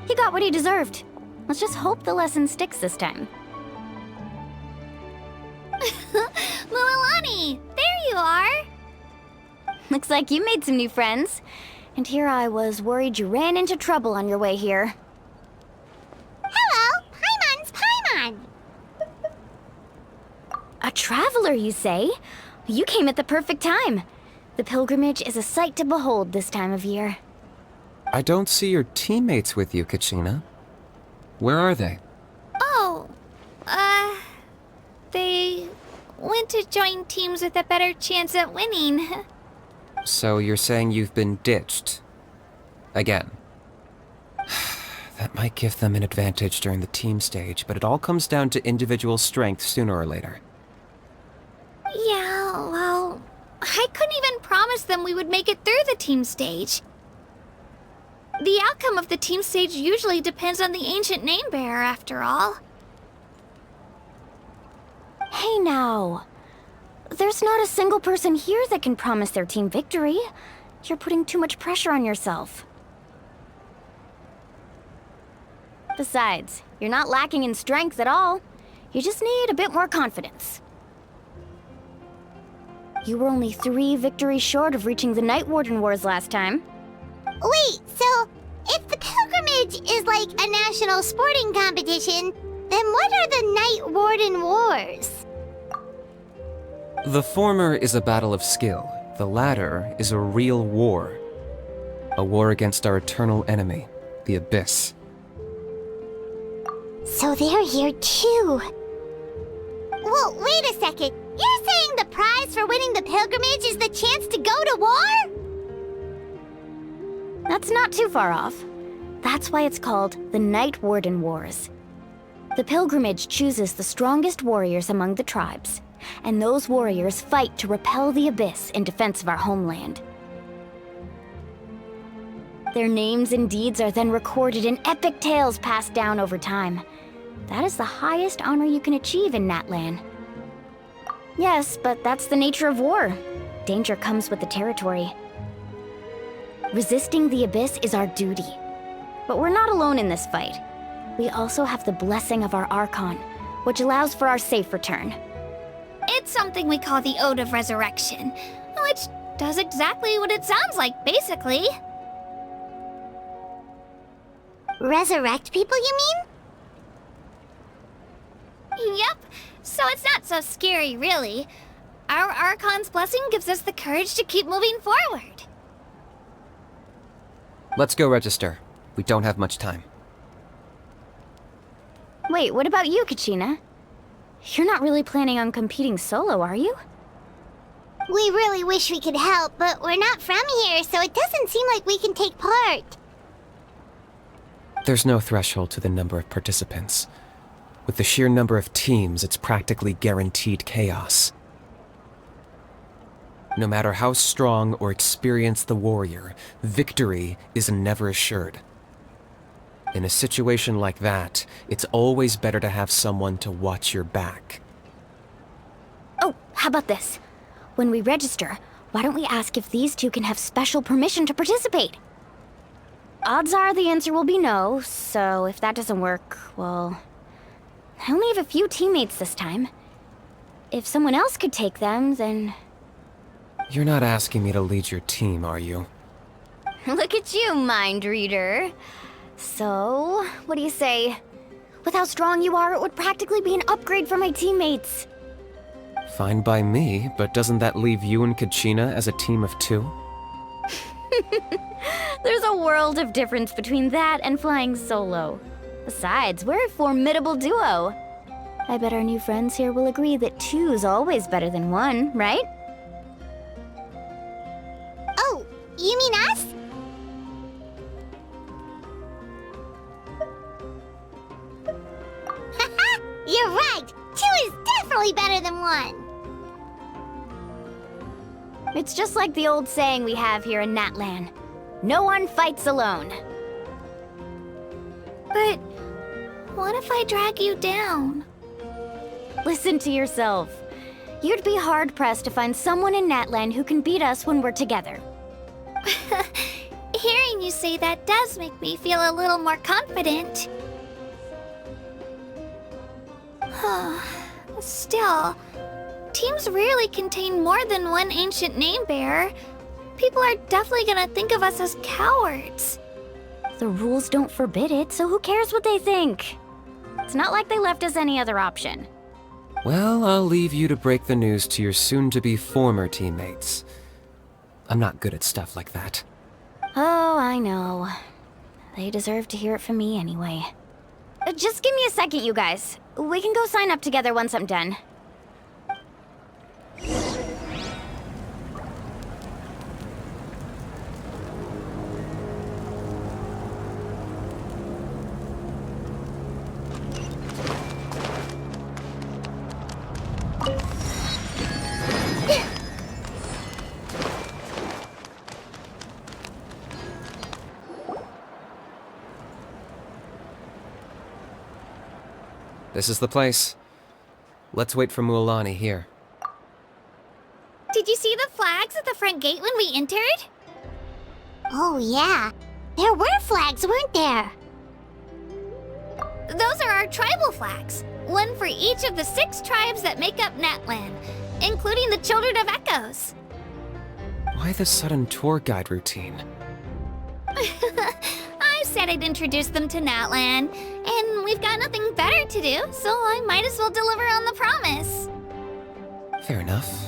He got what he deserved. Let's just hope the lesson sticks this time. Mualani, there you are. Looks like you made some new friends. And here I was worried you ran into trouble on your way here. Hello, Paimon's Paimon. A traveler, you say? You came at the perfect time. The pilgrimage is a sight to behold this time of year. I don't see your teammates with you, Kachina. Where are they? Oh, they went to join teams with a better chance at winning. So you're saying you've been ditched? Again. That might give them an advantage during the team stage, but it all comes down to individual strength sooner or later. Yeah, well, I couldn't even promise them we would make it through the team stage. The outcome of the team stage usually depends on the ancient name bearer, after all. Hey now. There's not a single person here that can promise their team victory. You're putting too much pressure on yourself. Besides, you're not lacking in strength at all. You just need a bit more confidence. You were only 3 victories short of reaching the Night Warden Wars last time. Wait, so if the pilgrimage is like a national sporting competition, then what are the Night Warden Wars? The former is a battle of skill. The latter is a real war. A war against our eternal enemy, the Abyss. So they're here too. Well, wait a second. You're saying the prize for winning the pilgrimage is the chance to go to war? That's not too far off. That's why it's called the Night Warden Wars. The pilgrimage chooses the strongest warriors among the tribes, and those warriors fight to repel the Abyss in defense of our homeland. Their names and deeds are then recorded in epic tales passed down over time. That is the highest honor you can achieve in Natland. Yes, but that's the nature of war. Danger comes with the territory. Resisting the Abyss is our duty. But we're not alone in this fight. We also have the blessing of our Archon, which allows for our safe return. It's something we call the Ode of Resurrection, which does exactly what it sounds like, basically. Resurrect people, you mean? Yep, so it's not so scary, really. Our Archon's blessing gives us the courage to keep moving forward. Let's go register. We don't have much time. Wait, what about you, Kachina? You're not really planning on competing solo, are you? We really wish we could help, but we're not from here, so it doesn't seem like we can take part. There's no threshold to the number of participants. With the sheer number of teams, it's practically guaranteed chaos. No matter how strong or experienced the warrior, victory is never assured. In a situation like that, it's always better to have someone to watch your back. Oh, how about this? When we register, why don't we ask if these two can have special permission to participate? odds are the answer will be no, so if that doesn't work, well... I only have a few teammates this time. If someone else could take them, then... You're not asking me to lead your team, are you? Look at you, mind reader. So, what do you say? With how strong you are, it would practically be an upgrade for my teammates. Fine by me, but doesn't that leave you and Kachina as a team of 2? There's a world of difference between that and flying solo. Besides, we're a formidable duo. I bet our new friends here will agree that 2's always better than 1, right? Oh, you mean us? Haha, you're right. 2 is definitely better than 1. It's just like the old saying we have here in Natland. No one fights alone. But what if I drag you down? Listen to yourself. You'd be hard-pressed to find someone in Natland who can beat us when we're together. Hearing you say that does make me feel a little more confident. Still, teams rarely contain more than one ancient name bearer. People are definitely gonna think of us as cowards. The rules don't forbid it, so who cares what they think? It's not like they left us any other option. Well, I'll leave you to break the news to your soon-to-be former teammates. I'm not good at stuff like that. Oh, I know. They deserve to hear it from me anyway. Just give me a second, you guys. We can go sign up together once I'm done. This is the place. Let's wait for Mualani here. Did you see the flags at the front gate when we entered? Oh, yeah. There were flags, weren't there? Those are our tribal flags. One for each of the 6 tribes that make up Natland, including the Children of Echoes. Why the sudden tour guide routine? I said I'd introduce them to Natland, and we've got nothing better to do, so I might as well deliver on the promise. Fair enough.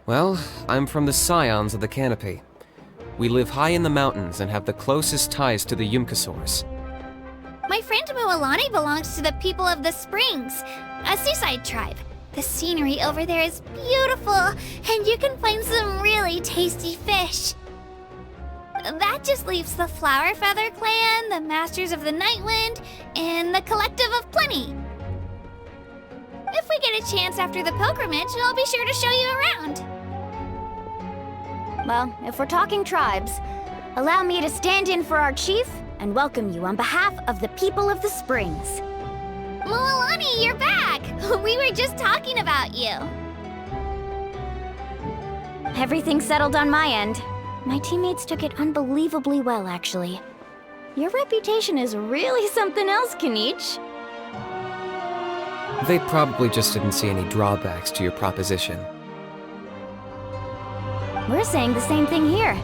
Well, I'm from the Scions of the Canopy. We live high in the mountains and have the closest ties to the Yumkasaurs. My friend Mualani belongs to the people of the Springs, a seaside tribe. The scenery over there is beautiful, and you can find some really tasty fish. That just leaves the Flower Feather Clan, the Masters of the Nightwind, and the Collective of Plenty. If we get a chance after the pilgrimage, I'll be sure to show you around. Well, if we're talking tribes, allow me to stand in for our chief and welcome you on behalf of the people of the Springs. Mualani, you're back! We were just talking about you. Everything settled on my end. My teammates took it unbelievably well, actually. Your reputation is really something else, Kanich. They probably just didn't see any drawbacks to your proposition. We're saying the same thing here.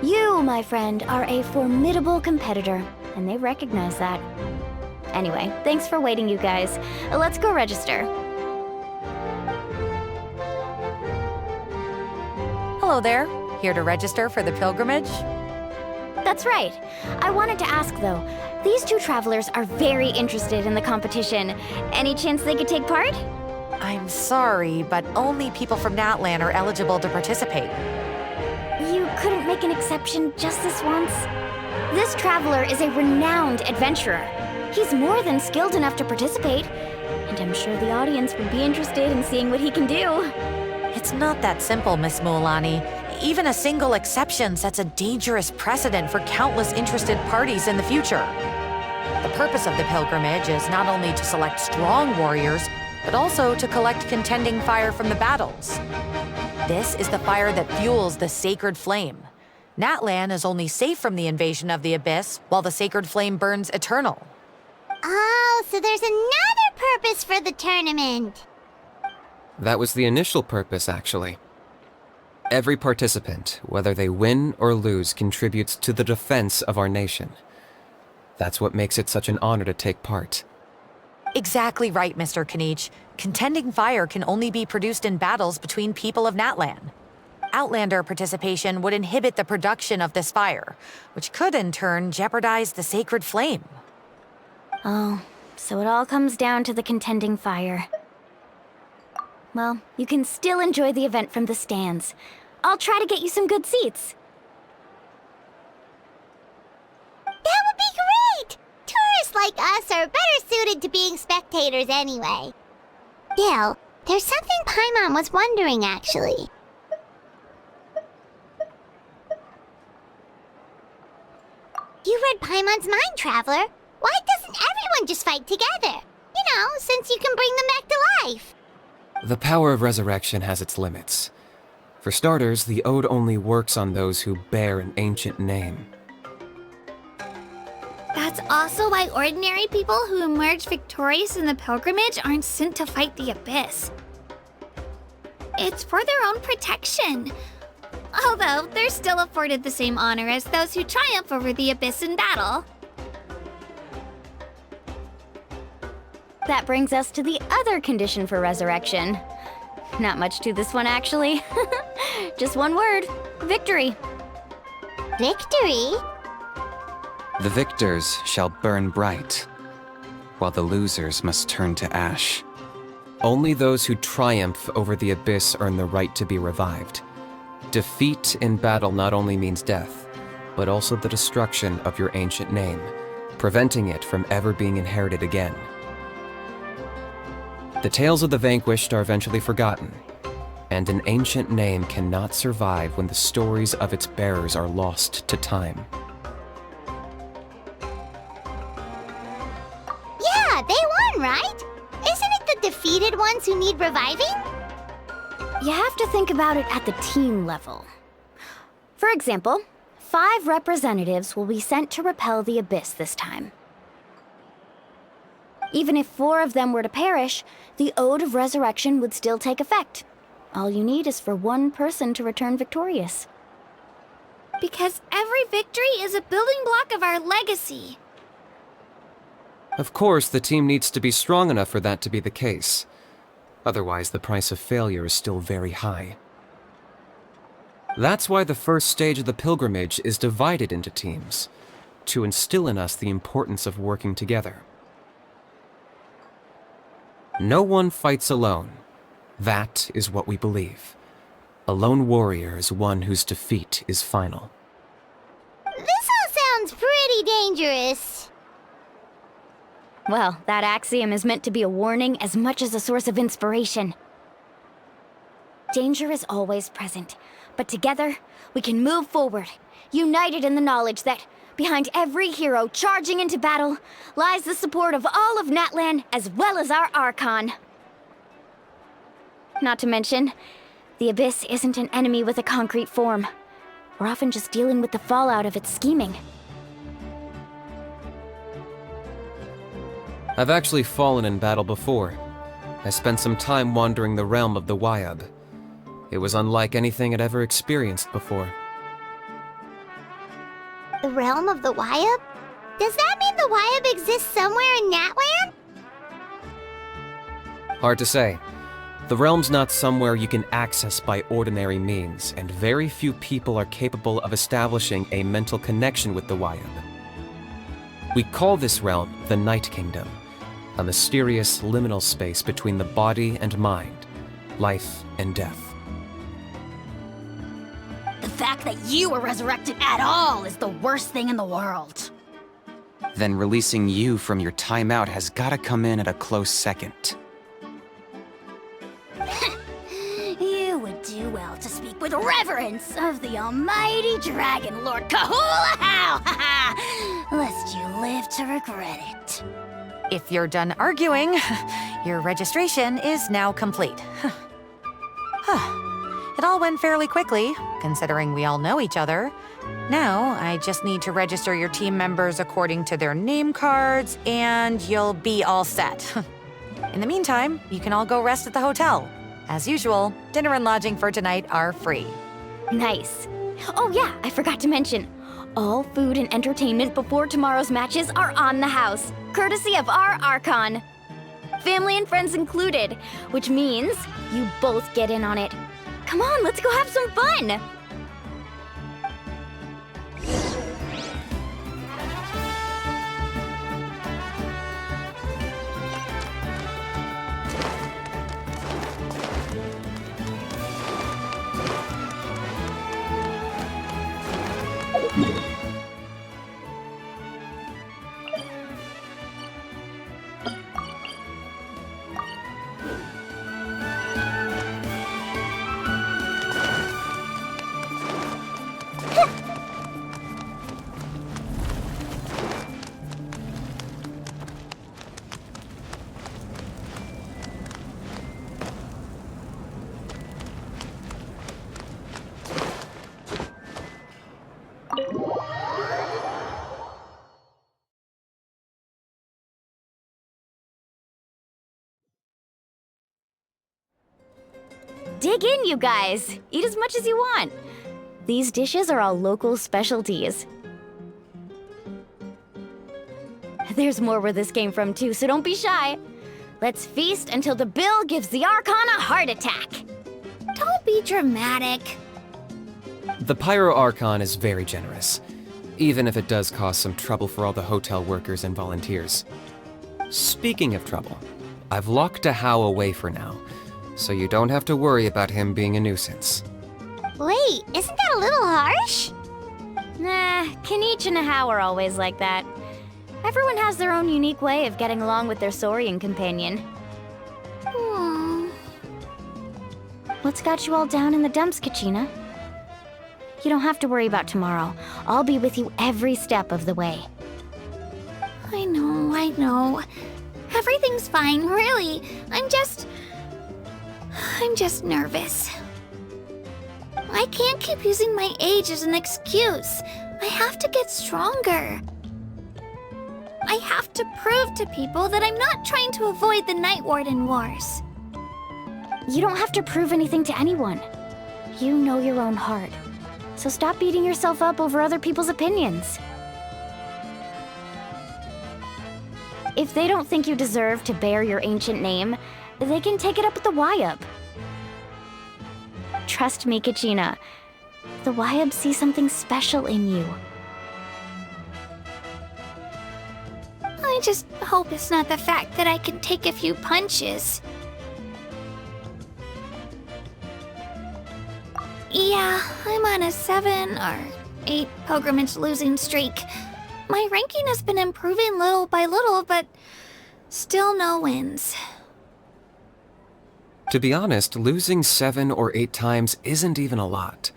You, my friend, are a formidable competitor, and they recognize that. Anyway, thanks for waiting, you guys. Let's go register. Hello there. Here to register for the pilgrimage? That's right. I wanted to ask, though. These 2 travelers are very interested in the competition. Any chance they could take part? I'm sorry, but only people from Natland are eligible to participate. You couldn't make an exception just this once? This traveler is a renowned adventurer. He's more than skilled enough to participate, and I'm sure the audience would be interested in seeing what he can do. It's not that simple, Miss Mualani. Even a single exception sets a dangerous precedent for countless interested parties in the future. The purpose of the pilgrimage is not only to select strong warriors, but also to collect contending fire from the battles. This is the fire that fuels the sacred flame. Natland is only safe from the invasion of the Abyss while the sacred flame burns eternal. Oh, so there's another purpose for the tournament. That was the initial purpose, actually. Every participant, whether they win or lose, contributes to the defense of our nation. That's what makes it such an honor to take part. Exactly right, Mr. Kanich. Contending fire can only be produced in battles between people of Natland. Outlander participation would inhibit the production of this fire, which could in turn jeopardize the sacred flame. Oh, so it all comes down to the contending fire. Well, you can still enjoy the event from the stands. I'll try to get you some good seats. That would be great! Tourists like us are better suited to being spectators anyway. Still, there's something Paimon was wondering, actually. You read Paimon's mind, Traveler. Why doesn't everyone just fight together? You know, since you can bring them back to life. The power of resurrection has its limits. For starters, the Ode only works on those who bear an ancient name. That's also why ordinary people who emerge victorious in the pilgrimage aren't sent to fight the Abyss. It's for their own protection. Although, they're still afforded the same honor as those who triumph over the Abyss in battle. That brings us to the other condition for resurrection. Not much to this one, actually. Just one word: victory. Victory? The victors shall burn bright, while the losers must turn to ash. Only those who triumph over the Abyss earn the right to be revived. Defeat in battle not only means death, but also the destruction of your ancient name, preventing it from ever being inherited again. The tales of the vanquished are eventually forgotten, and an ancient name cannot survive when the stories of its bearers are lost to time. Yeah, they won, right? Isn't it the defeated ones who need reviving? You have to think about it at the team level. For example, 5 representatives will be sent to repel the Abyss this time. Even if 4 of them were to perish, the Ode of Resurrection would still take effect. All you need is for one person to return victorious. Because every victory is a building block of our legacy. Of course, the team needs to be strong enough for that to be the case. Otherwise, the price of failure is still very high. That's why the first stage of the pilgrimage is divided into teams, to instill in us the importance of working together. No one fights alone. That is what we believe. A lone warrior is one whose defeat is final. This all sounds pretty dangerous. Well, that axiom is meant to be a warning as much as a source of inspiration. Danger is always present, but together, we can move forward, united in the knowledge that behind every hero charging into battle lies the support of all of Natland as well as our Archon. Not to mention, the Abyss isn't an enemy with a concrete form. We're often just dealing with the fallout of its scheming. I've actually fallen in battle before. I spent some time wandering the realm of the Wyab. It was unlike anything I'd ever experienced before. The realm of the Wyab? Does that mean the Wyab exists somewhere in Natland? Hard to say. The realm's not somewhere you can access by ordinary means, and very few people are capable of establishing a mental connection with the Wyab. We call this realm the Night Kingdom, a mysterious liminal space between the body and mind, life and death. The fact that you were resurrected at all is the worst thing in the world. Then releasing you from your timeout has gotta come in at a close second. You would do well to speak with reverence of the almighty Dragon Lord Kahula How! Lest you live to regret it. If you're done arguing, your registration is now complete. It all went fairly quickly, considering we all know each other. Now, I just need to register your team members according to their name cards, and you'll be all set. In the meantime, you can all go rest at the hotel. As usual, dinner and lodging for tonight are free. Nice. Oh yeah, I forgot to mention. All food and entertainment before tomorrow's matches are on the house, courtesy of our Archon. Family and friends included, which means you both get in on it. Come on, let's go have some fun! Dig in, you guys! Eat as much as you want. These dishes are all local specialties. There's more where this came from too, so don't be shy. Let's feast until the bill gives the Archon a heart attack. Don't be dramatic. The Pyro Archon is very generous, even if it does cause some trouble for all the hotel workers and volunteers. Speaking of trouble, I've locked Ahau away for now, so you don't have to worry about him being a nuisance. Wait, isn't that a little harsh? Nah, Kanich and Ahau are always like that. Everyone has their own unique way of getting along with their Saurian companion. What's got you all down in the dumps, Kachina? You don't have to worry about tomorrow. I'll be with you every step of the way. I know. Everything's fine, really. I'm just nervous. I can't keep using my age as an excuse. I have to get stronger. I have to prove to people that I'm not trying to avoid the Night Warden Wars. You don't have to prove anything to anyone. You know your own heart. So stop beating yourself up over other people's opinions. If they don't think you deserve to bear your ancient name, they can take it up with the Wyub. Trust me, Kachina. The Wyub see something special in you. I just hope it's not the fact that I can take a few punches. Yeah, I'm on a 7 or 8 pilgrimage losing streak. My ranking has been improving little by little, but still no wins. To be honest, losing 7 or 8 times isn't even a lot.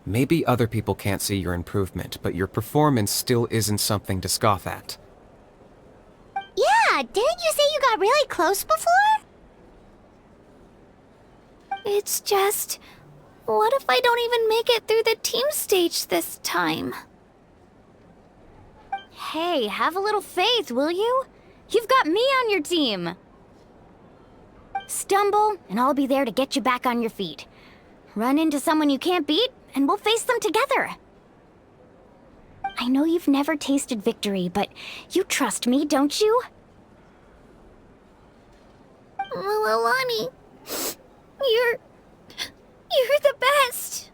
Maybe other people can't see your improvement, but your performance still isn't something to scoff at. Yeah, didn't you say you got really close before? It's just... what if I don't even make it through the team stage this time? Hey, have a little faith, will you? You've got me on your team. Stumble, and I'll be there to get you back on your feet. Run into someone you can't beat, and we'll face them together. I know you've never tasted victory, but you trust me, don't you? Mililani, you're the best.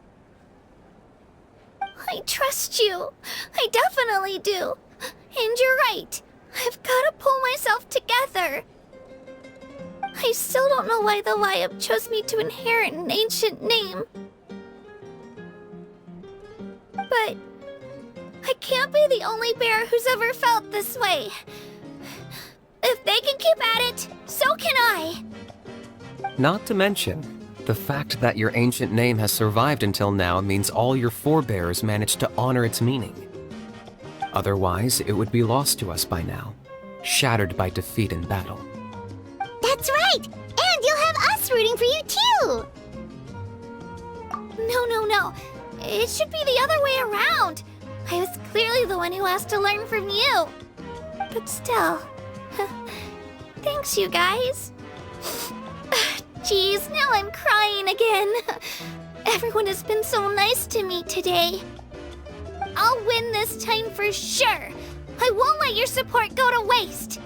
I trust you. I definitely do. And you're right. I've got to pull myself together. I still don't know why the Wyub chose me to inherit an ancient name. But I can't be the only bear who's ever felt this way. If they can keep at it, so can I. Not to mention, the fact that your ancient name has survived until now means all your forebears managed to honor its meaning. Otherwise, it would be lost to us by now, shattered by defeat in battle. That's right! And you'll have us rooting for you too! No. It should be the other way around. I was clearly the one who asked to learn from you. But still, thanks, you guys. Jeez, now I'm crying again. Everyone has been so nice to me today. I'll win this time for sure. I won't let your support go to waste.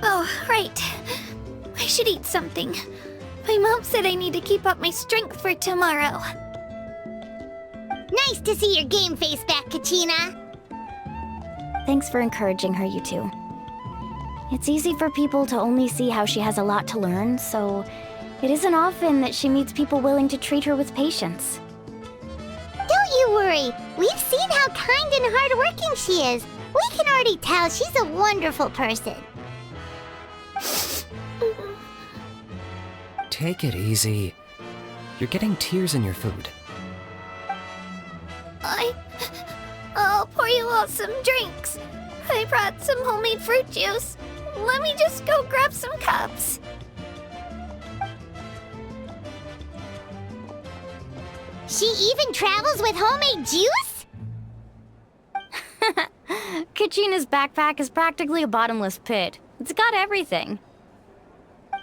Oh, right. I should eat something. My mom said I need to keep up my strength for tomorrow. Nice to see your game face back, Kachina. Thanks for encouraging her, you two. It's easy for people to only see how she has a lot to learn, so it isn't often that she meets people willing to treat her with patience. Don't you worry. We've seen how kind and hardworking she is. We can already tell she's a wonderful person. Take it easy. You're getting tears in your food. I'll pour you all some drinks. I brought some homemade fruit juice. Let me just go grab some cups. She even travels with homemade juice? Kachina's backpack is practically a bottomless pit. It's got everything.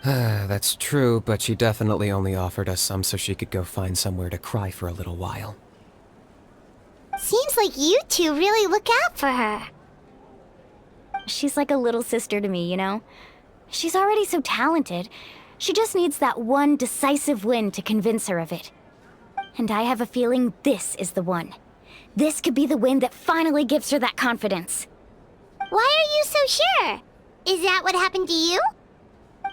That's true, but she definitely only offered us some so she could go find somewhere to cry for a little while. Seems like you two really look out for her. She's like a little sister to me, you know? She's already so talented. She just needs that one decisive win to convince her of it. And I have a feeling this is the one. This could be the win that finally gives her that confidence. Why are you so sure? Is that what happened to you?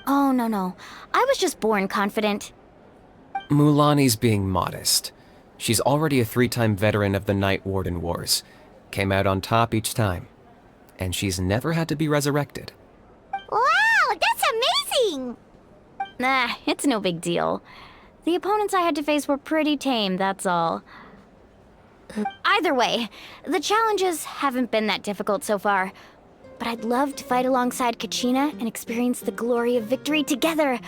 Oh, no. I was just born confident. Mulaney's being modest. She's already a 3-time veteran of the Night Warden Wars. Came out on top each time. And she's never had to be resurrected. Wow, that's amazing! Nah, it's no big deal. The opponents I had to face were pretty tame, that's all. Either way, the challenges haven't been that difficult so far. But I'd love to fight alongside Kachina and experience the glory of victory together.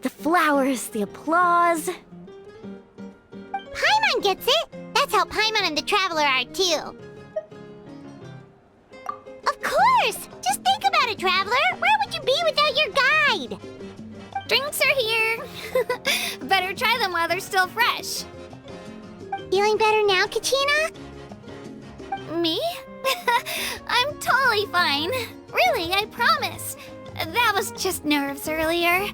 The flowers, the applause. Paimon gets it! That's how Paimon and the Traveler are, too. Of course! Just think about it, Traveler! Where would you be without your guide? Drinks are here. Better try them while they're still fresh. Feeling better now, Kachina? Me? I'm totally fine. Really, I promise. That was just nerves earlier.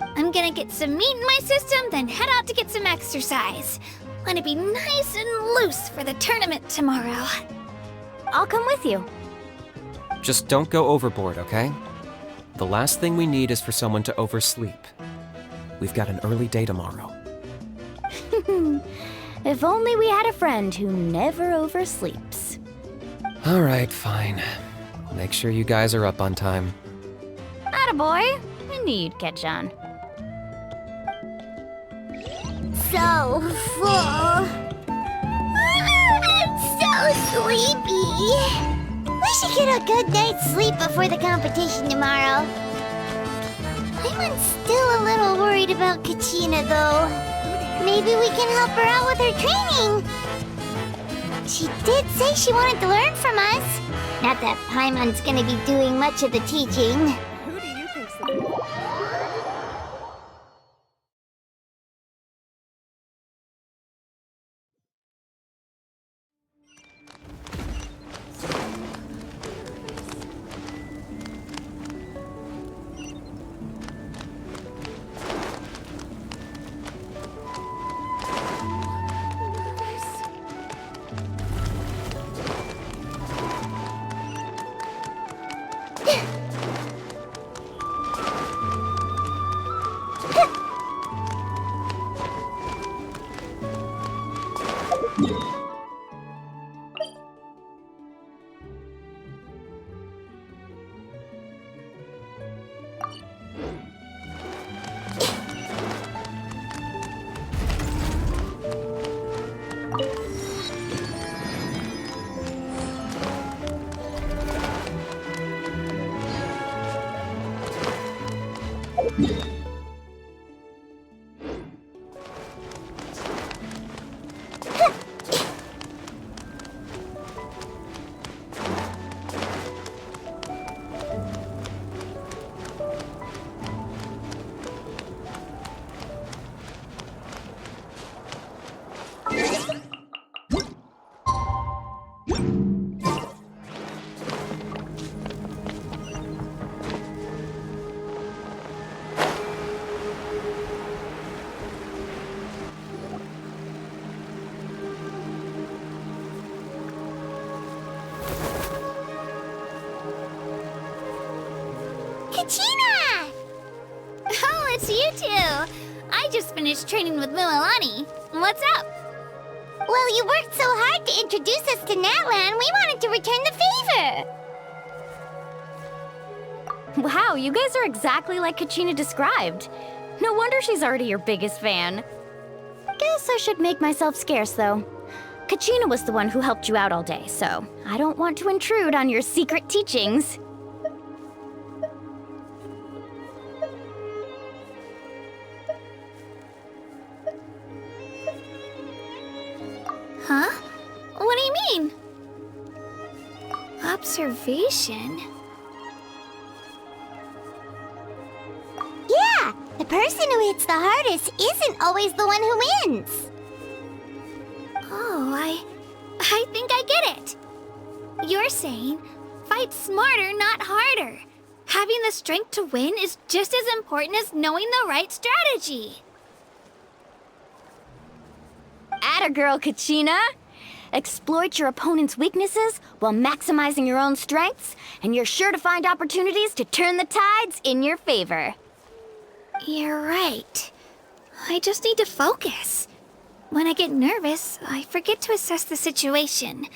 I'm gonna get some meat in my system, then head out to get some exercise. Want to be nice and loose for the tournament tomorrow. I'll come with you. Just don't go overboard, okay? The last thing we need is for someone to oversleep. We've got an early day tomorrow. If only we had a friend who never oversleeps. Alright, fine. I'll make sure you guys are up on time. Attaboy! I knew you'd catch on. So full. I'm so sleepy. We should get a good night's sleep before the competition tomorrow. I'm still a little worried about Kachina, though. Maybe we can help her out with her training. She did say she wanted to learn from us. Not that Paimon's gonna be doing much of the teaching. Who do you think's the... Kachina! Oh, it's you two! I just finished training with Mililani. What's up? Well, you worked so hard to introduce us to Natland, we wanted to return the favor. Wow, you guys are exactly like Kachina described. No wonder she's already your biggest fan. Guess I should make myself scarce, though. Kachina was the one who helped you out all day, so I don't want to intrude on your secret teachings. Huh? What do you mean? Observation? Yeah, the person who hits the hardest isn't always the one who wins. Oh, I think I get it. You're saying, fight smarter, not harder. Having the strength to win is just as important as knowing the right strategy. Atta girl, Kachina! Exploit your opponent's weaknesses while maximizing your own strengths, and you're sure to find opportunities to turn the tides in your favor. You're right. I just need to focus. When I get nervous, I forget to assess the situation,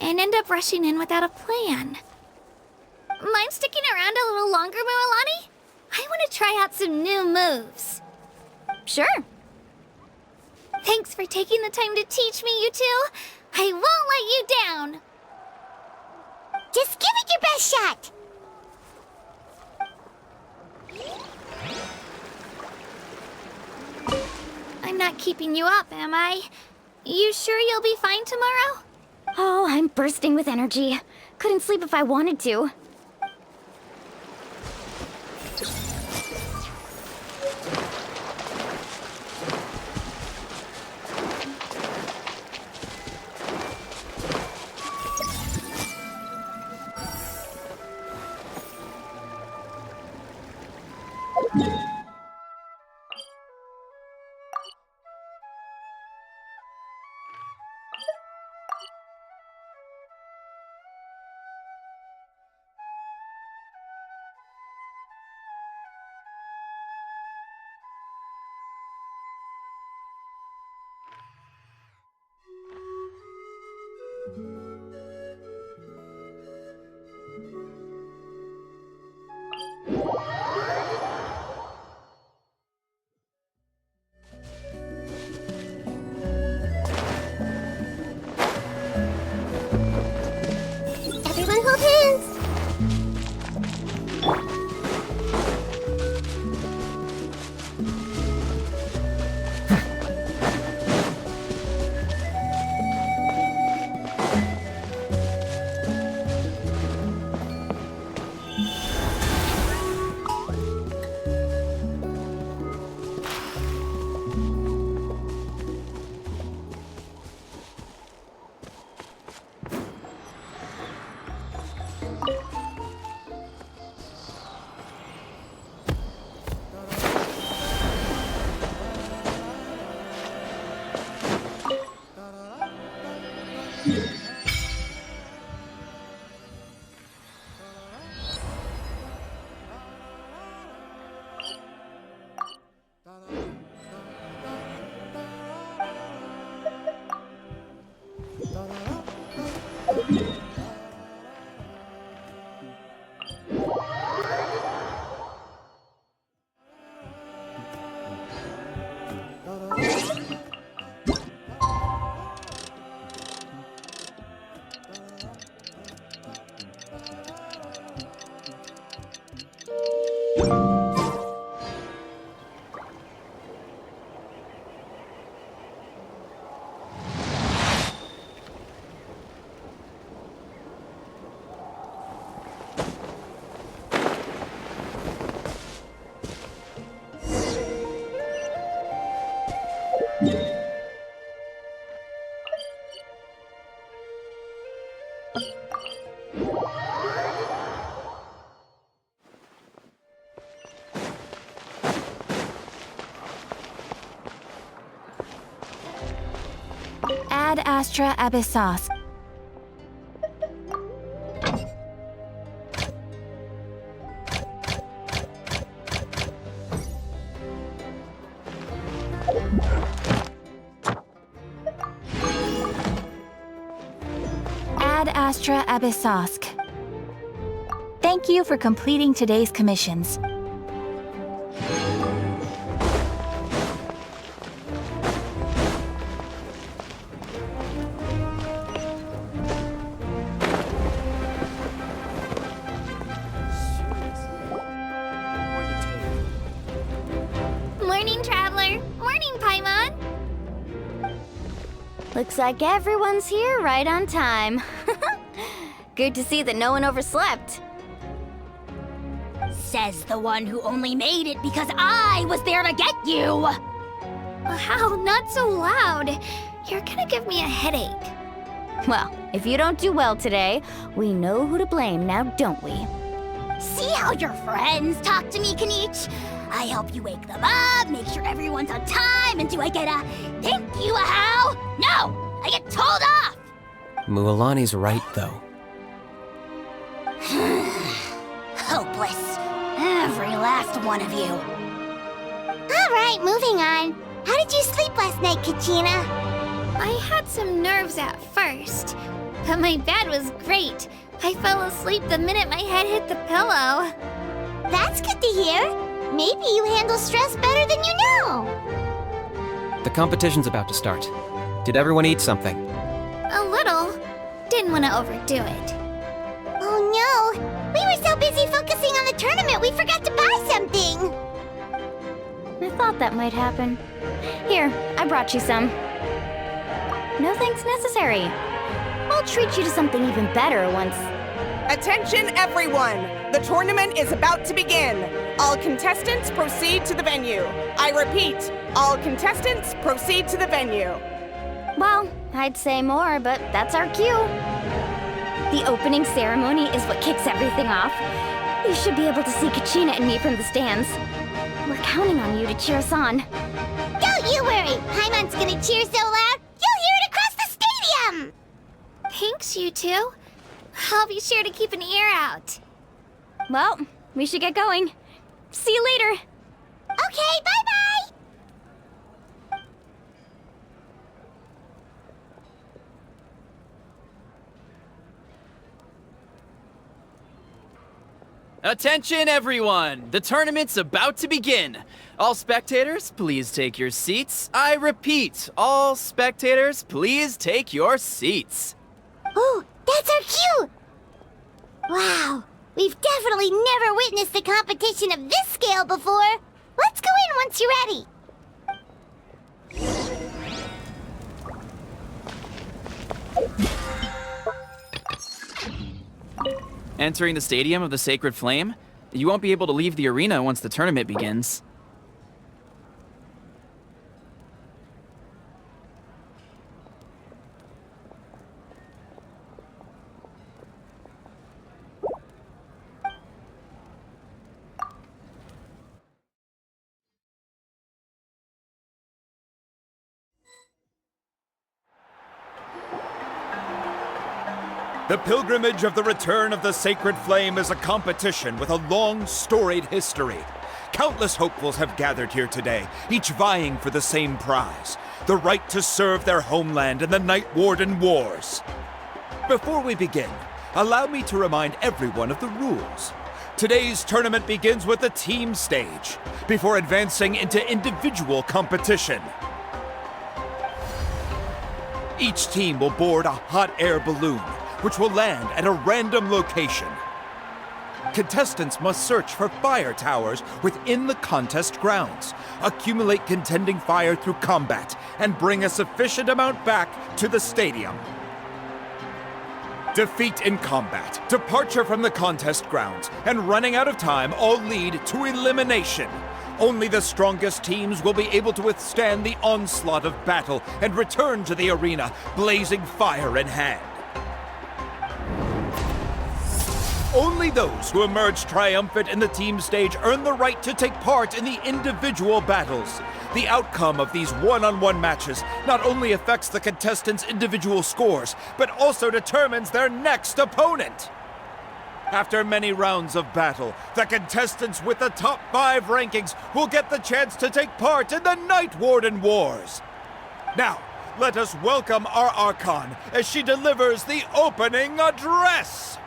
and end up rushing in without a plan. Mind sticking around a little longer, Mililani? I want to try out some new moves. Sure. Thanks for taking the time to teach me, you two. I won't let you down. Just give it your best shot. I'm not keeping you up, am I? You sure you'll be fine tomorrow? Oh, I'm bursting with energy. Couldn't sleep if I wanted to. Everyone hold hands. Ad Astra Abyssos. Astra Abyssosk. Thank you for completing today's commissions. Morning, Traveler. Morning, Paimon. Looks like everyone's here right on time. Good to see that no one overslept. Says the one who only made it because I was there to get you! Wow, not so loud. You're gonna give me a headache. Well, if you don't do well today, we know who to blame now, don't we? See how your friends talk to me, Kanich? I help you wake them up, make sure everyone's on time, and do I get a thank you, a how? No! I get told off! Mualani's right, though. Hopeless. Every last one of you. Alright, moving on. How did you sleep last night, Kachina? I had some nerves at first, but my bed was great. I fell asleep the minute my head hit the pillow. That's good to hear. Maybe you handle stress better than you know. The competition's about to start. Did everyone eat something? A little. Didn't want to overdo it. Oh no! We were so busy focusing on the tournament we forgot to buy something! I thought that might happen. Here, I brought you some. No thanks necessary. I'll treat you to something even better once... Attention everyone! The tournament is about to begin. All contestants proceed to the venue. I repeat, all contestants proceed to the venue. Well, I'd say more, but that's our cue. The opening ceremony is what kicks everything off. You should be able to see Kachina and me from the stands. We're counting on you to cheer us on. Don't you worry! Paimon's gonna cheer so loud, you'll hear it across the stadium! Thanks, you two. I'll be sure to keep an ear out. Well, we should get going. See you later. Okay, bye-bye! Attention everyone! The tournament's about to begin! All spectators, please take your seats. I repeat, all spectators, please take your seats. Ooh, that's our cue! Wow, we've definitely never witnessed a competition of this scale before. Let's go in once you're ready. Entering the Stadium of the Sacred Flame, you won't be able to leave the arena once the tournament begins. The pilgrimage of the return of the Sacred Flame is a competition with a long, storied history. Countless hopefuls have gathered here today, each vying for the same prize, the right to serve their homeland in the Night Warden Wars. Before we begin, allow me to remind everyone of the rules. Today's tournament begins with the team stage, before advancing into individual competition. Each team will board a hot air balloon, which will land at a random location. Contestants must search for fire towers within the contest grounds, accumulate contending fire through combat, and bring a sufficient amount back to the stadium. Defeat in combat, departure from the contest grounds, and running out of time all lead to elimination. Only the strongest teams will be able to withstand the onslaught of battle and return to the arena, blazing fire in hand. Only those who emerge triumphant in the team stage earn the right to take part in the individual battles. The outcome of these one-on-one matches not only affects the contestants' individual scores, but also determines their next opponent. After many rounds of battle, the contestants with the top 5 rankings will get the chance to take part in the Night Warden Wars. Now, let us welcome our Archon as she delivers the opening address!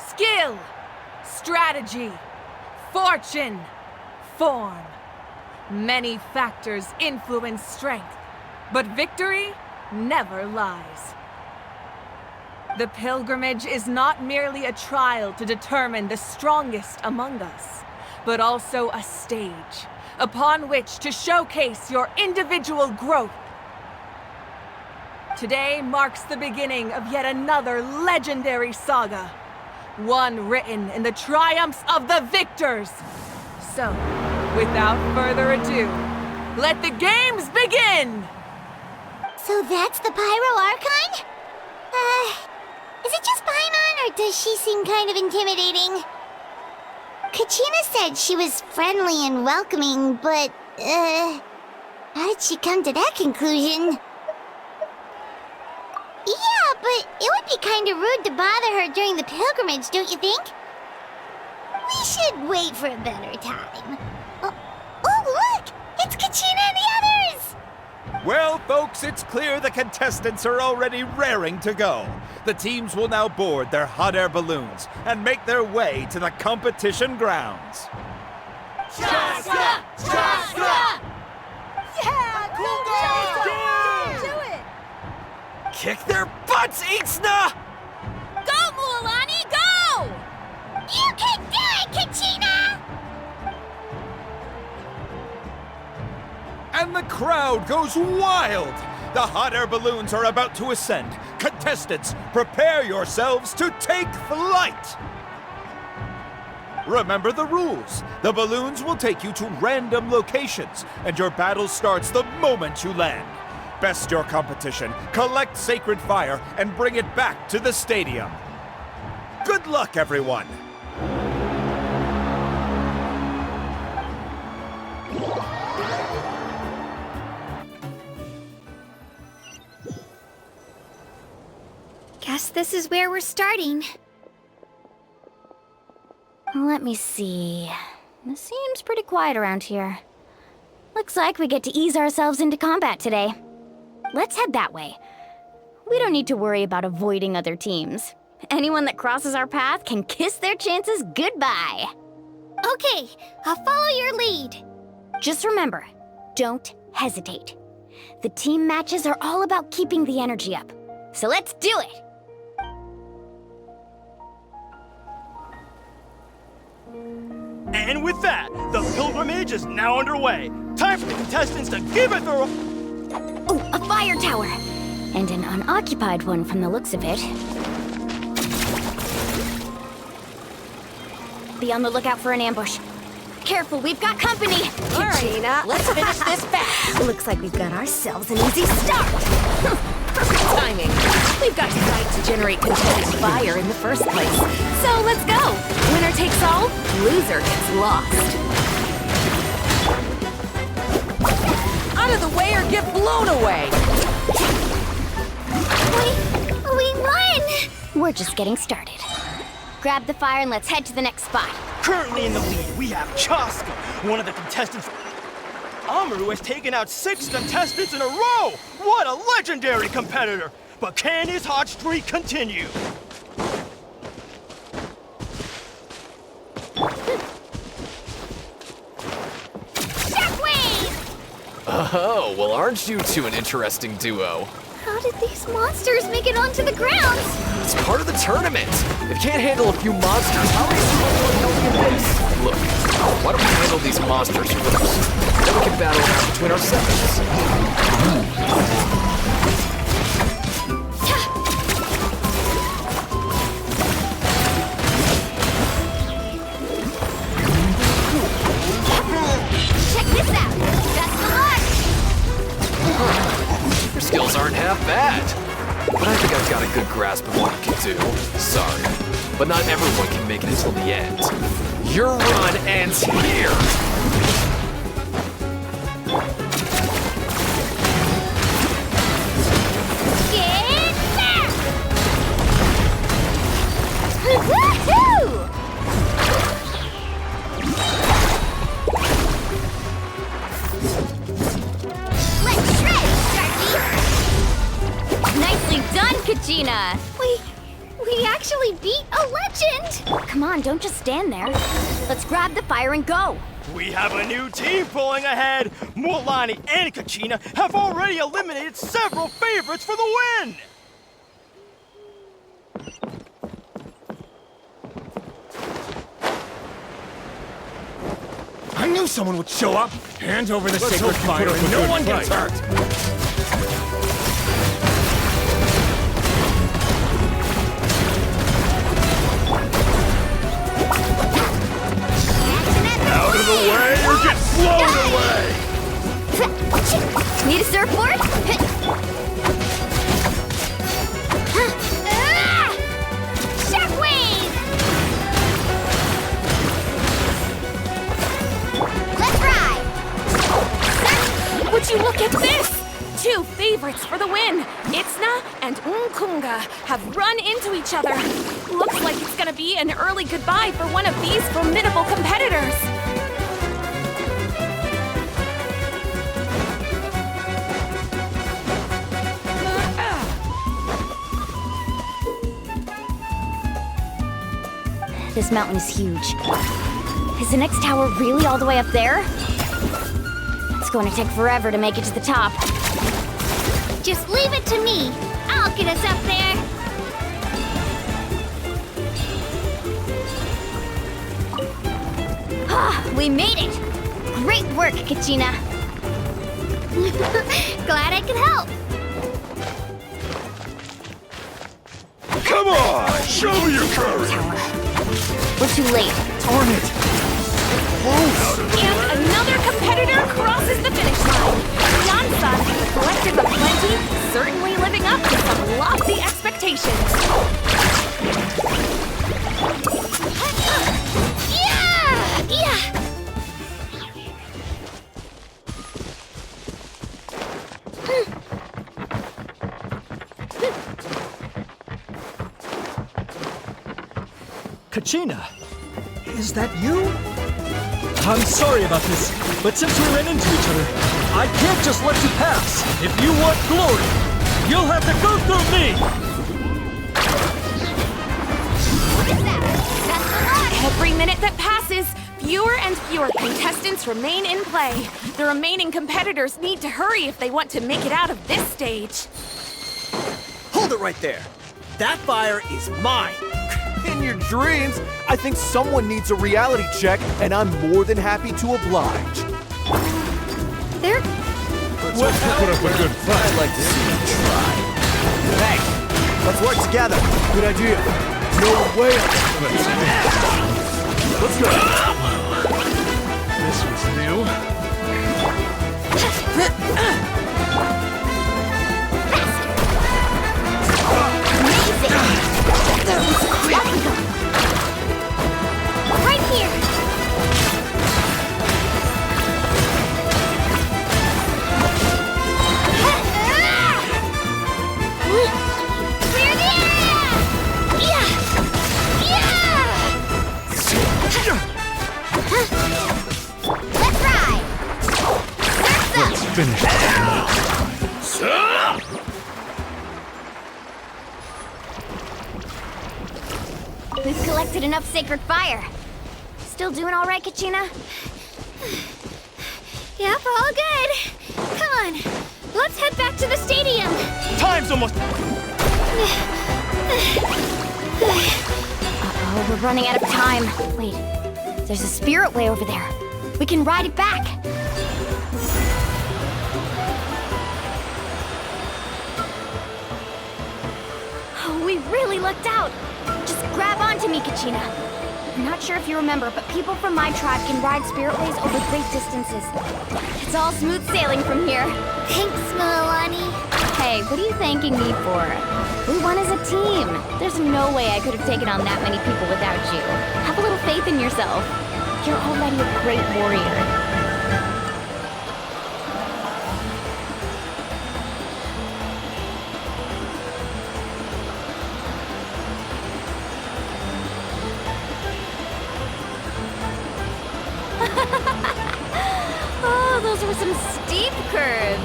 Skill, strategy, fortune, form. Many factors influence strength, but victory never lies. The pilgrimage is not merely a trial to determine the strongest among us, but also a stage upon which to showcase your individual growth. Today marks the beginning of yet another legendary saga. One written in the triumphs of the victors. So, without further ado, let the games begin! So that's the Pyro Archon? Is it just Paimon, or does she seem kind of intimidating? Kachina said she was friendly and welcoming, but, how did she come to that conclusion? Yeah, but it would be kind of rude to bother her during the pilgrimage, don't you think? We should wait for a better time. Oh, look! It's Kachina and the others! Well, folks, it's clear the contestants are already raring to go. The teams will now board their hot air balloons and make their way to the competition grounds. Chaska! Chaska! Yeah, cool girl! Do it! Kick their butts, Itzna! Go, Mualani, go! You can do it, Kachina! And the crowd goes wild! The hot air balloons are about to ascend. Contestants, prepare yourselves to take flight! Remember the rules. The balloons will take you to random locations, and your battle starts the moment you land. Best your competition, collect sacred fire, and bring it back to the stadium. Good luck, everyone! Guess this is where we're starting. Let me see. It seems pretty quiet around here. Looks like we get to ease ourselves into combat today. Let's head that way. We don't need to worry about avoiding other teams. Anyone that crosses our path can kiss their chances goodbye. Okay, I'll follow your lead. Just remember, don't hesitate. The team matches are all about keeping the energy up. So let's do it! And with that, the pilgrimage is now underway. Time for the contestants to give it their... Oh, a fire tower! And an unoccupied one from the looks of it. Be on the lookout for an ambush. Careful, we've got company! All right, let's finish this fast. Looks like we've got ourselves an easy start! Perfect timing. We've got sight to generate contained fire in the first place. So let's go. Winner takes all, loser gets lost. Out of the way or get blown away. We won! We're just getting started. Grab the fire and let's head to the next spot. Currently in the lead, we have Chaska, one of the contestants. Amaru has taken out 6 contestants in a row! What a legendary competitor! But can his hot streak continue? Oh, well, aren't you two an interesting duo? How did these monsters make it onto the ground? It's part of the tournament. If you can't handle a few monsters, how are you supposed to help you this? Look, why don't we handle these monsters first? Then we can battle between ourselves. Check this out! Best of luck! Your skills aren't half bad. But I think I've got a good grasp of what I can do. Sorry. but not everyone can make it until the end. Your run ends here! Get back! Woohoo! Let's shred it, Sharky! Nicely done, Kachina! We actually beat a legend! Come on, don't just stand there. Let's grab the fire and go. We have a new team pulling ahead. Mualani and Kachina have already eliminated several favorites for the win! I knew someone would show up! Hand over the sacred fire and no one gets hurt! Out of the way or get blown away! Need a surfboard? Shockwave! Let's ride! Would you look at this? 2 favorites for the win. Itzna and Nkunga have run into each other. Looks like it's gonna be an early goodbye for one of these formidable competitors. This mountain is huge. Is the next tower really all the way up there? It's going to take forever to make it to the top. Just leave it to me. I'll get us up there. Ah, we made it! Great work, Kachina. Glad I could help. Come on! Show me your courage! We're too late. Darn it! And another competitor crosses the finish line. Jansan and the Collective of Plenty certainly living up to some lofty expectations. Yeah! Kachina, is that you? I'm sorry about this, but since we ran into each other, I can't just let you pass. If you want glory, you'll have to go through me! Every minute that passes, fewer and fewer contestants remain in play. The remaining competitors need to hurry if they want to make it out of this stage. Hold it right there. That fire is mine. In your dreams, I think someone needs a reality check, and I'm more than happy to oblige. There? Let's put up a good fight. I'd like to see you try. Hey, let's work together. Good idea. No way. Let's go. This was new. That was quick. Right here. Clear the area! Yeah! Let's ride! Let's finish this. We've collected enough sacred fire. Still doing all right, Kachina? Yep, all good. Come on, let's head back to the stadium. Time's almost... Uh-oh, we're running out of time. Wait, there's a spirit way over there. We can ride it back. Oh, we really lucked out. Just grab onto me, Kachina. I'm not sure if you remember, but people from my tribe can ride spirit ways over great distances. It's all smooth sailing from here. Thanks, Mualani. Hey, Hey, what are you thanking me for? We won as a team. There's no way I could have taken on that many people without you. Have a little faith in yourself. You're already a great warrior. Oh, those were some steep curves.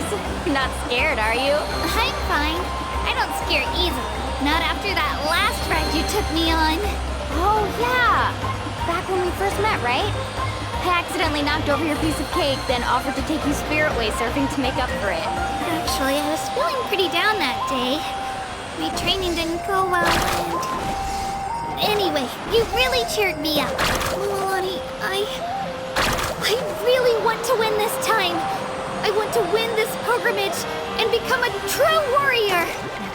Not scared, are you? I'm fine. I don't scare easily. Not after that last ride you took me on. Oh, yeah. Back when we first met, right? I accidentally knocked over your piece of cake, then offered to take you spirit way surfing to make up for it. Actually, I was feeling pretty down that day. My training didn't go well, and... Anyway, you really cheered me up. Milani, I really want to win this time. I want to win this pilgrimage and become a true warrior.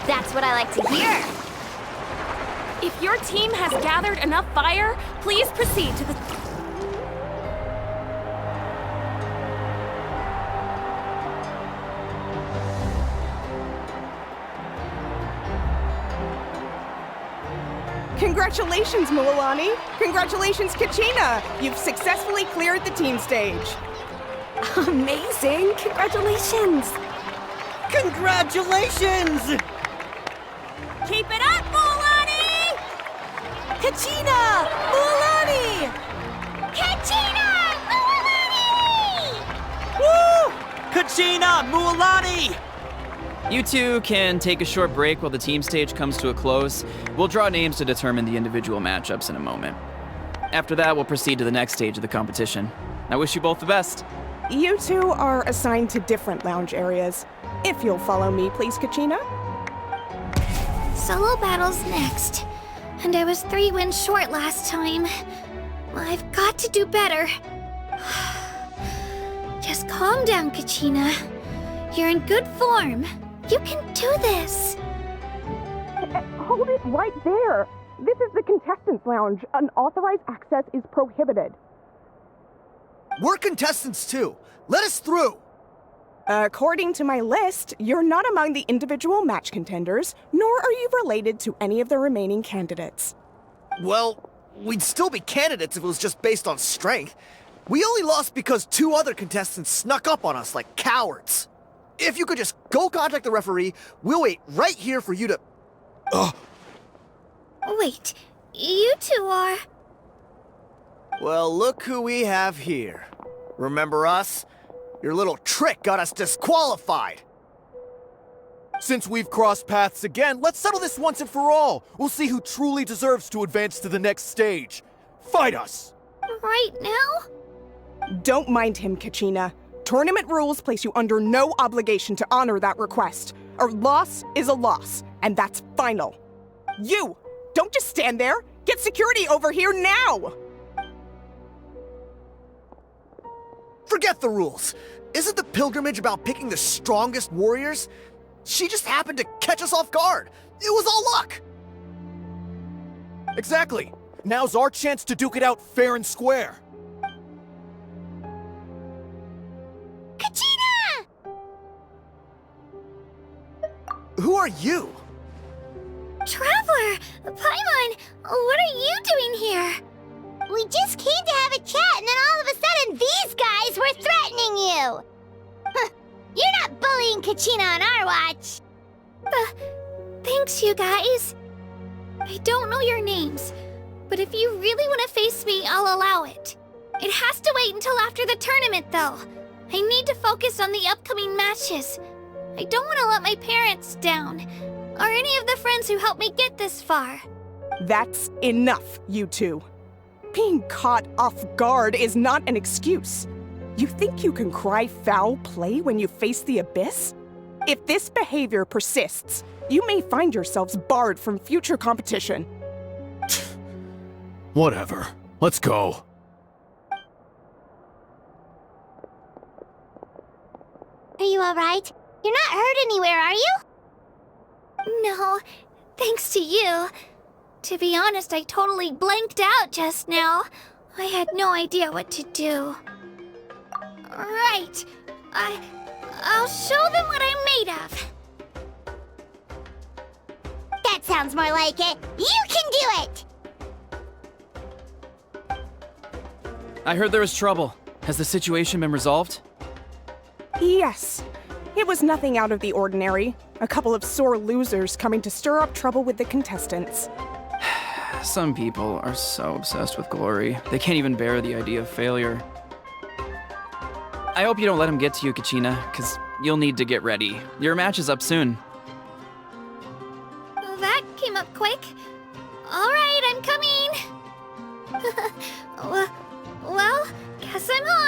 That's what I like to hear. If your team has gathered enough fire, please proceed to the... Congratulations, Milani! Congratulations, Kachina! You've successfully cleared the team stage. Amazing! Congratulations! Congratulations! Keep it up, Milani! Kachina! Milani! Kachina! Milani! Woo! Kachina! Mualani! You two can take a short break while the team stage comes to a close. We'll draw names to determine the individual matchups in a moment. After that, we'll proceed to the next stage of the competition. I wish you both the best. You two are assigned to different lounge areas. If you'll follow me, please, Kachina. Solo battle's next. And I was 3 wins short last time. I've got to do better. Just calm down, Kachina. You're in good form. You can do this. Hold it right there. This is the contestants' lounge. Unauthorized access is prohibited. We're contestants too. Let us through. According to my list, you're not among the individual match contenders, nor are you related to any of the remaining candidates. Well, we'd still be candidates if it was just based on strength. We only lost because 2 other contestants snuck up on us like cowards. If you could just go contact the referee, we'll wait right here for you to... Wait, you two are... Well, look who we have here. Remember us? Your little trick got us disqualified. Since we've crossed paths again, let's settle this once and for all. We'll see who truly deserves to advance to the next stage. Fight us! Right now? Don't mind him, Kachina. Tournament rules place you under no obligation to honor that request. A loss is a loss, and that's final. You! Don't just stand there! Get security over here now! Forget the rules. Isn't the pilgrimage about picking the strongest warriors? She just happened to catch us off guard. It was all luck. Exactly. Now's our chance to duke it out fair and square. Kachina! Who are you? Traveler! Paimon! What are you doing here? We just came to have a chat, and then all of a sudden these guys were threatening you! Huh. You're not bullying Kachina on our watch! Thanks, you guys. I don't know your names, but if you really want to face me, I'll allow it. It has to wait until after the tournament, though. I need to focus on the upcoming matches. I don't want to let my parents down, or any of the friends who helped me get this far. That's enough, you two. Being caught off guard is not an excuse. You think you can cry foul play when you face the abyss? If this behavior persists, you may find yourselves barred from future competition. Whatever. Let's go. Are you alright? You're not hurt anywhere, are you? No, thanks to you. To be honest, I totally blanked out just now. I had no idea what to do. Right. I'll show them what I'm made of. sounds more like it. You can do it! I heard there was trouble. Has the situation been resolved? Yes. It was nothing out of the ordinary. A couple of sore losers coming to stir up trouble with the contestants. Some people are so obsessed with glory, they can't even bear the idea of failure. I hope you don't let him get to you, Kachina, because you'll need to get ready. Your match is up soon. That came up quick. Alright, I'm coming. Well, guess I'm on.